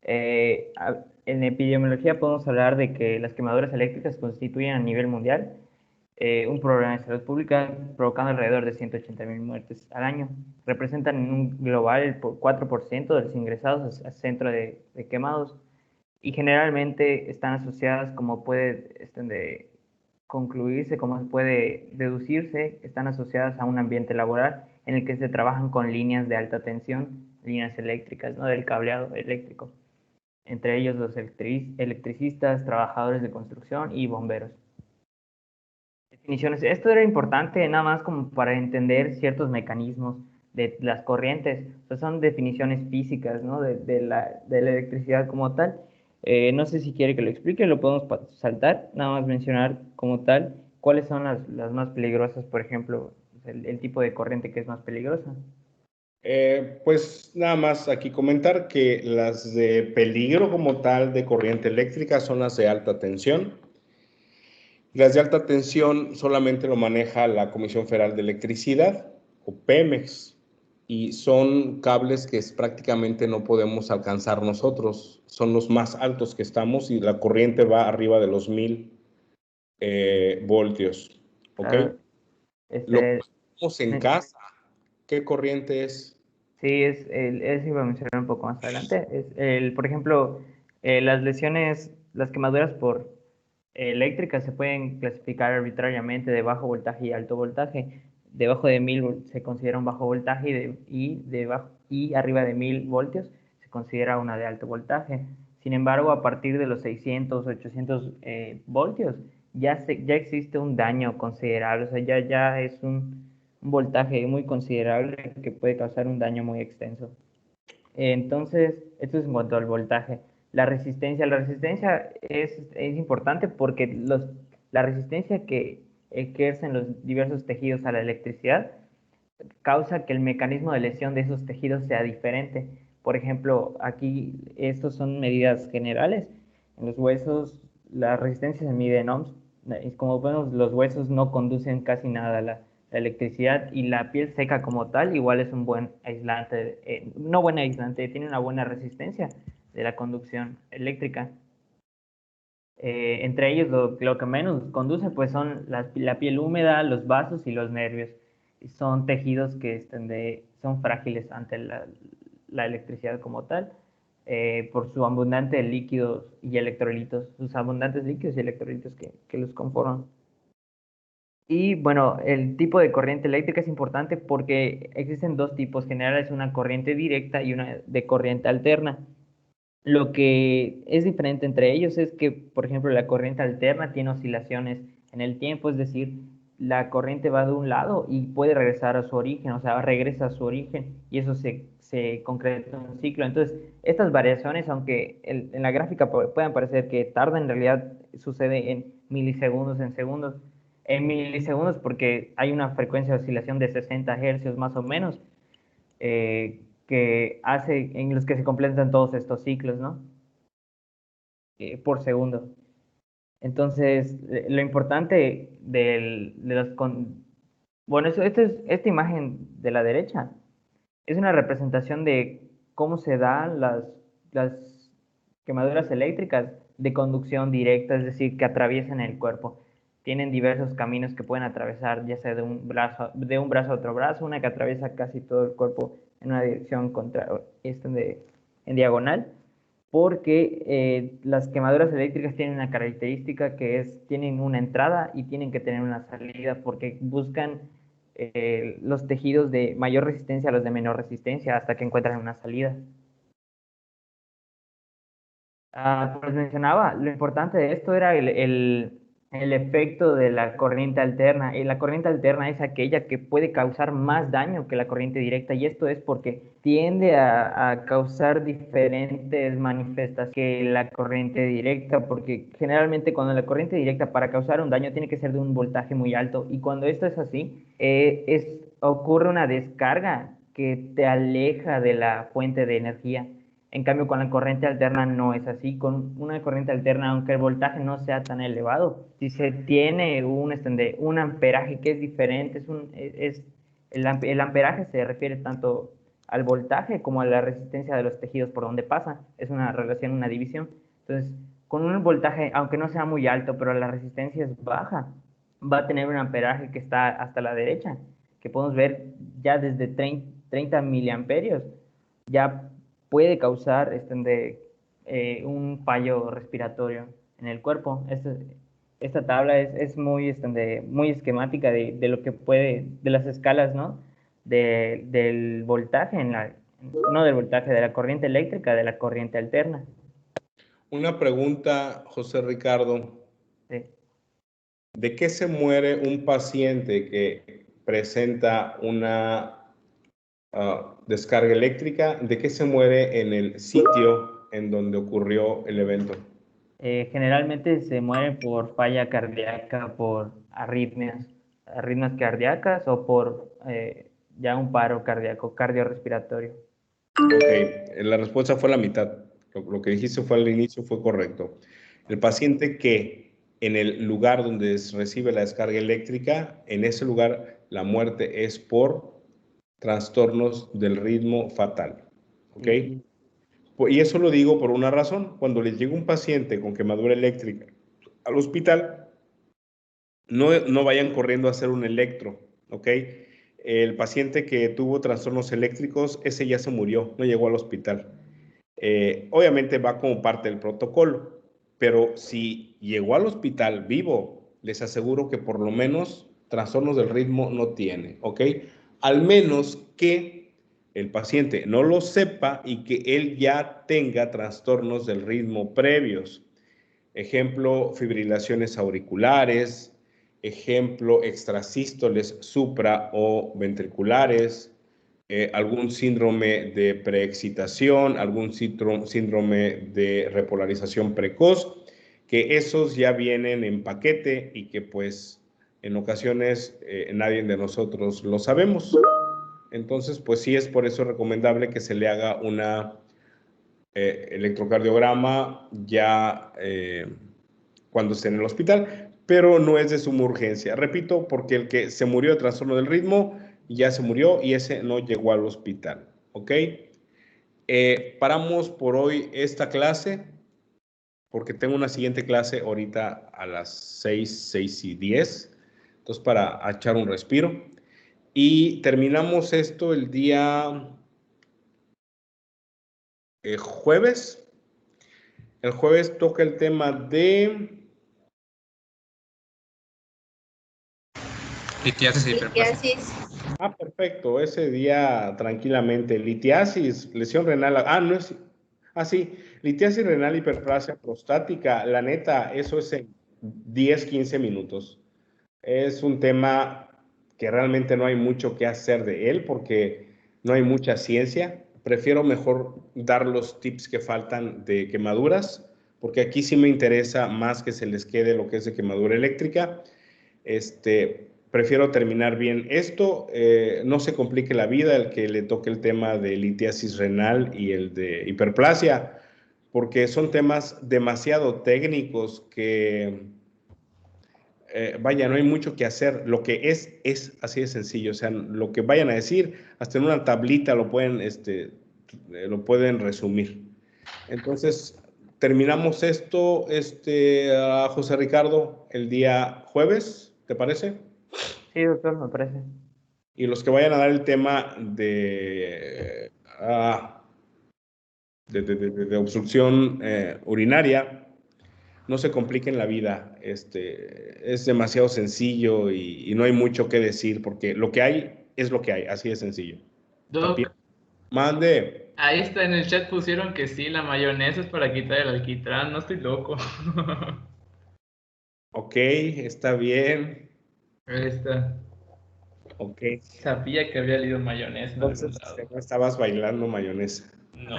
En epidemiología podemos hablar de que las quemaduras eléctricas constituyen a nivel mundial un problema de salud pública, provocando alrededor de 180.000 muertes al año. Representan en un global el 4% de los ingresados al centro de quemados, y generalmente están asociadas, como puede concluirse, como puede deducirse, están asociadas a un ambiente laboral en el que se trabajan con líneas de alta tensión, líneas eléctricas, ¿no? Del cableado eléctrico, entre ellos los electricistas, trabajadores de construcción y bomberos. Definiciones. Esto era importante nada más como para entender ciertos mecanismos de las corrientes. O sea, son definiciones físicas, ¿no? de la electricidad como tal. No sé si quiere que lo explique, lo podemos saltar, nada más mencionar como tal cuáles son las más peligrosas, por ejemplo, el tipo de corriente que es más peligrosa. Pues nada más aquí comentar que las de peligro como tal de corriente eléctrica son las de alta tensión. Las de alta tensión solamente lo maneja la Comisión Federal de Electricidad, o Pemex, y son cables que prácticamente no podemos alcanzar nosotros. Son los más altos que estamos y la corriente va arriba de los 1000 voltios. ¿Ok? Lo que tenemos en casa, ¿qué corriente es? Sí, eso iba a mencionar un poco más adelante. Por ejemplo, las lesiones, las quemaduras por eléctricas se pueden clasificar arbitrariamente de bajo voltaje y alto voltaje. Debajo de 1000 se considera un bajo voltaje y arriba de 1000 voltios se considera una de alto voltaje. Sin embargo, a partir de los 600, 800 voltios ya existe un daño considerable, o sea, ya es un voltaje muy considerable que puede causar un daño muy extenso. Entonces, esto es en cuanto al voltaje. La resistencia es importante porque la resistencia que ejercen los diversos tejidos a la electricidad causa que el mecanismo de lesión de esos tejidos sea diferente. Por ejemplo, aquí estos son medidas generales. En los huesos, la resistencia se mide en ohms. Como vemos, los huesos no conducen casi nada a la electricidad, y la piel seca como tal igual es un buen aislante, no buen aislante, tiene una buena resistencia de la conducción eléctrica. Entre ellos lo que menos conduce pues son la piel húmeda, los vasos y los nervios. Son tejidos que son frágiles ante la electricidad como tal, por su abundante líquidos y electrolitos, sus abundantes líquidos y electrolitos que los conforman. Y bueno, el tipo de corriente eléctrica es importante porque existen dos tipos generales, una corriente directa y una de corriente alterna. Lo que es diferente entre ellos es que, por ejemplo, la corriente alterna tiene oscilaciones en el tiempo, es decir, la corriente va de un lado y puede regresar a su origen, o sea, regresa a su origen, y eso se concreta en un ciclo. Entonces, estas variaciones, aunque en la gráfica puedan parecer que tardan, en realidad sucede en milisegundos, en milisegundos porque hay una frecuencia de oscilación de 60 hercios más o menos, que hace en los que se completan todos estos ciclos, ¿no? Por segundo. Entonces, lo importante bueno, esta imagen de la derecha es una representación de cómo se dan las quemaduras eléctricas de conducción directa, es decir, que atraviesan el cuerpo. Tienen diversos caminos que pueden atravesar, ya sea de un brazo a otro brazo, una que atraviesa casi todo el cuerpo en una dirección en diagonal, porque las quemaduras eléctricas tienen una característica que tienen una entrada y tienen que tener una salida, porque buscan los tejidos de mayor resistencia a los de menor resistencia hasta que encuentran una salida. Pues mencionaba, lo importante de esto era el efecto de la corriente alterna. Y la corriente alterna es aquella que puede causar más daño que la corriente directa, y esto es porque tiende a causar diferentes manifestaciones que la corriente directa, porque generalmente cuando la corriente directa para causar un daño tiene que ser de un voltaje muy alto, y cuando esto es así, ocurre una descarga que te aleja de la fuente de energía. En cambio, con la corriente alterna no es así. Con una corriente alterna, aunque el voltaje no sea tan elevado, si se tiene un amperaje que es diferente, el amperaje se refiere tanto al voltaje como a la resistencia de los tejidos por donde pasa. Es una relación, una división. Entonces, con un voltaje, aunque no sea muy alto, pero la resistencia es baja, va a tener un amperaje que está hasta la derecha, que podemos ver ya desde 30 miliamperios, ya puede causar un fallo respiratorio en el cuerpo. Esta tabla es muy, muy esquemática de lo que puede, de las escalas, ¿no? Del voltaje, no del voltaje, de la corriente eléctrica, de la corriente alterna. Una pregunta, José Ricardo. Sí. ¿De qué se muere un paciente que presenta una descarga eléctrica? ¿De qué se muere en el sitio en donde ocurrió el evento? Generalmente se muere por falla cardíaca, por arritmias cardíacas o por ya un paro cardíaco, cardiorrespiratorio. Ok, la respuesta fue la mitad. Lo que dijiste fue al inicio fue correcto. El paciente que en el lugar donde recibe la descarga eléctrica, en ese lugar la muerte es por trastornos del ritmo fatal. ¿Ok? Y eso lo digo por una razón. Cuando les llega un paciente con quemadura eléctrica al hospital, no vayan corriendo a hacer un electro, ¿ok? El paciente que tuvo trastornos eléctricos, ese ya se murió, no llegó al hospital. Obviamente va como parte del protocolo, pero si llegó al hospital vivo, les aseguro que por lo menos trastornos del ritmo no tiene, ¿ok? Al menos que el paciente no lo sepa y que él ya tenga trastornos del ritmo previos. Ejemplo, fibrilaciones auriculares, ejemplo, extrasístoles supra o ventriculares, algún síndrome de preexcitación, algún síndrome de repolarización precoz, que esos ya vienen en paquete y que pues en ocasiones nadie de nosotros lo sabemos. Entonces, pues sí es por eso recomendable que se le haga una electrocardiograma ya cuando esté en el hospital, pero no es de suma urgencia. Repito, porque el que se murió de trastorno del ritmo ya se murió y ese no llegó al hospital, ¿ok? Paramos por hoy esta clase porque tengo una siguiente clase ahorita a las 6:10, entonces para echar un respiro. Y terminamos esto el día jueves. El jueves toca el tema de litiasis y hiperplasia. Ah, perfecto. Ese día tranquilamente. Litiasis, lesión renal. No es. Sí. Litiasis renal, hiperplasia prostática. La neta, eso es en 10, 15 minutos. Es un tema que realmente no hay mucho que hacer de él porque no hay mucha ciencia. Prefiero mejor dar los tips que faltan de quemaduras, porque aquí sí me interesa más que se les quede lo que es de quemadura eléctrica. Prefiero terminar bien esto. No se complique la vida el que le toque el tema de litiasis renal y el de hiperplasia, porque son temas demasiado técnicos que vaya, no hay mucho que hacer. Lo que es así de sencillo. O sea, lo que vayan a decir, hasta en una tablita lo pueden resumir. Entonces, terminamos esto, José Ricardo, el día jueves, ¿te parece? Sí, doctor, me parece. Y los que vayan a dar el tema de obstrucción urinaria, no se compliquen la vida. Es demasiado sencillo y no hay mucho que decir porque lo que hay es lo que hay, así de sencillo. Doc, mande. Ahí está, en el chat pusieron que sí, la mayonesa es para quitar el alquitrán, no estoy loco. Ok, está bien. Ahí está. Ok. Sabía que había leído mayonesa en algún Entonces, lado. no estabas bailando mayonesa. No.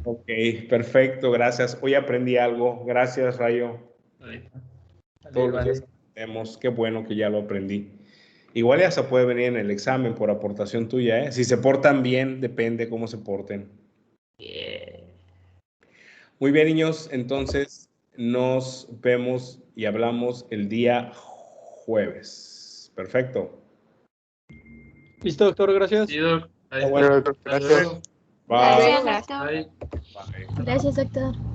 Ok, perfecto, gracias. Hoy aprendí algo. Gracias, Rayo. Todos los días aprendemos. Qué bueno que ya lo aprendí. Igual ya se puede venir en el examen por aportación tuya, ¿eh? Si se portan bien, depende cómo se porten. Yeah. Muy bien, niños. Entonces, nos vemos y hablamos el día jueves. Perfecto. Listo, doctor, gracias. Sí, doc. Ahí está. Bueno, Hasta gracias. luego. Bye. Gracias, doctor. Bye. Bye. Gracias, doctor.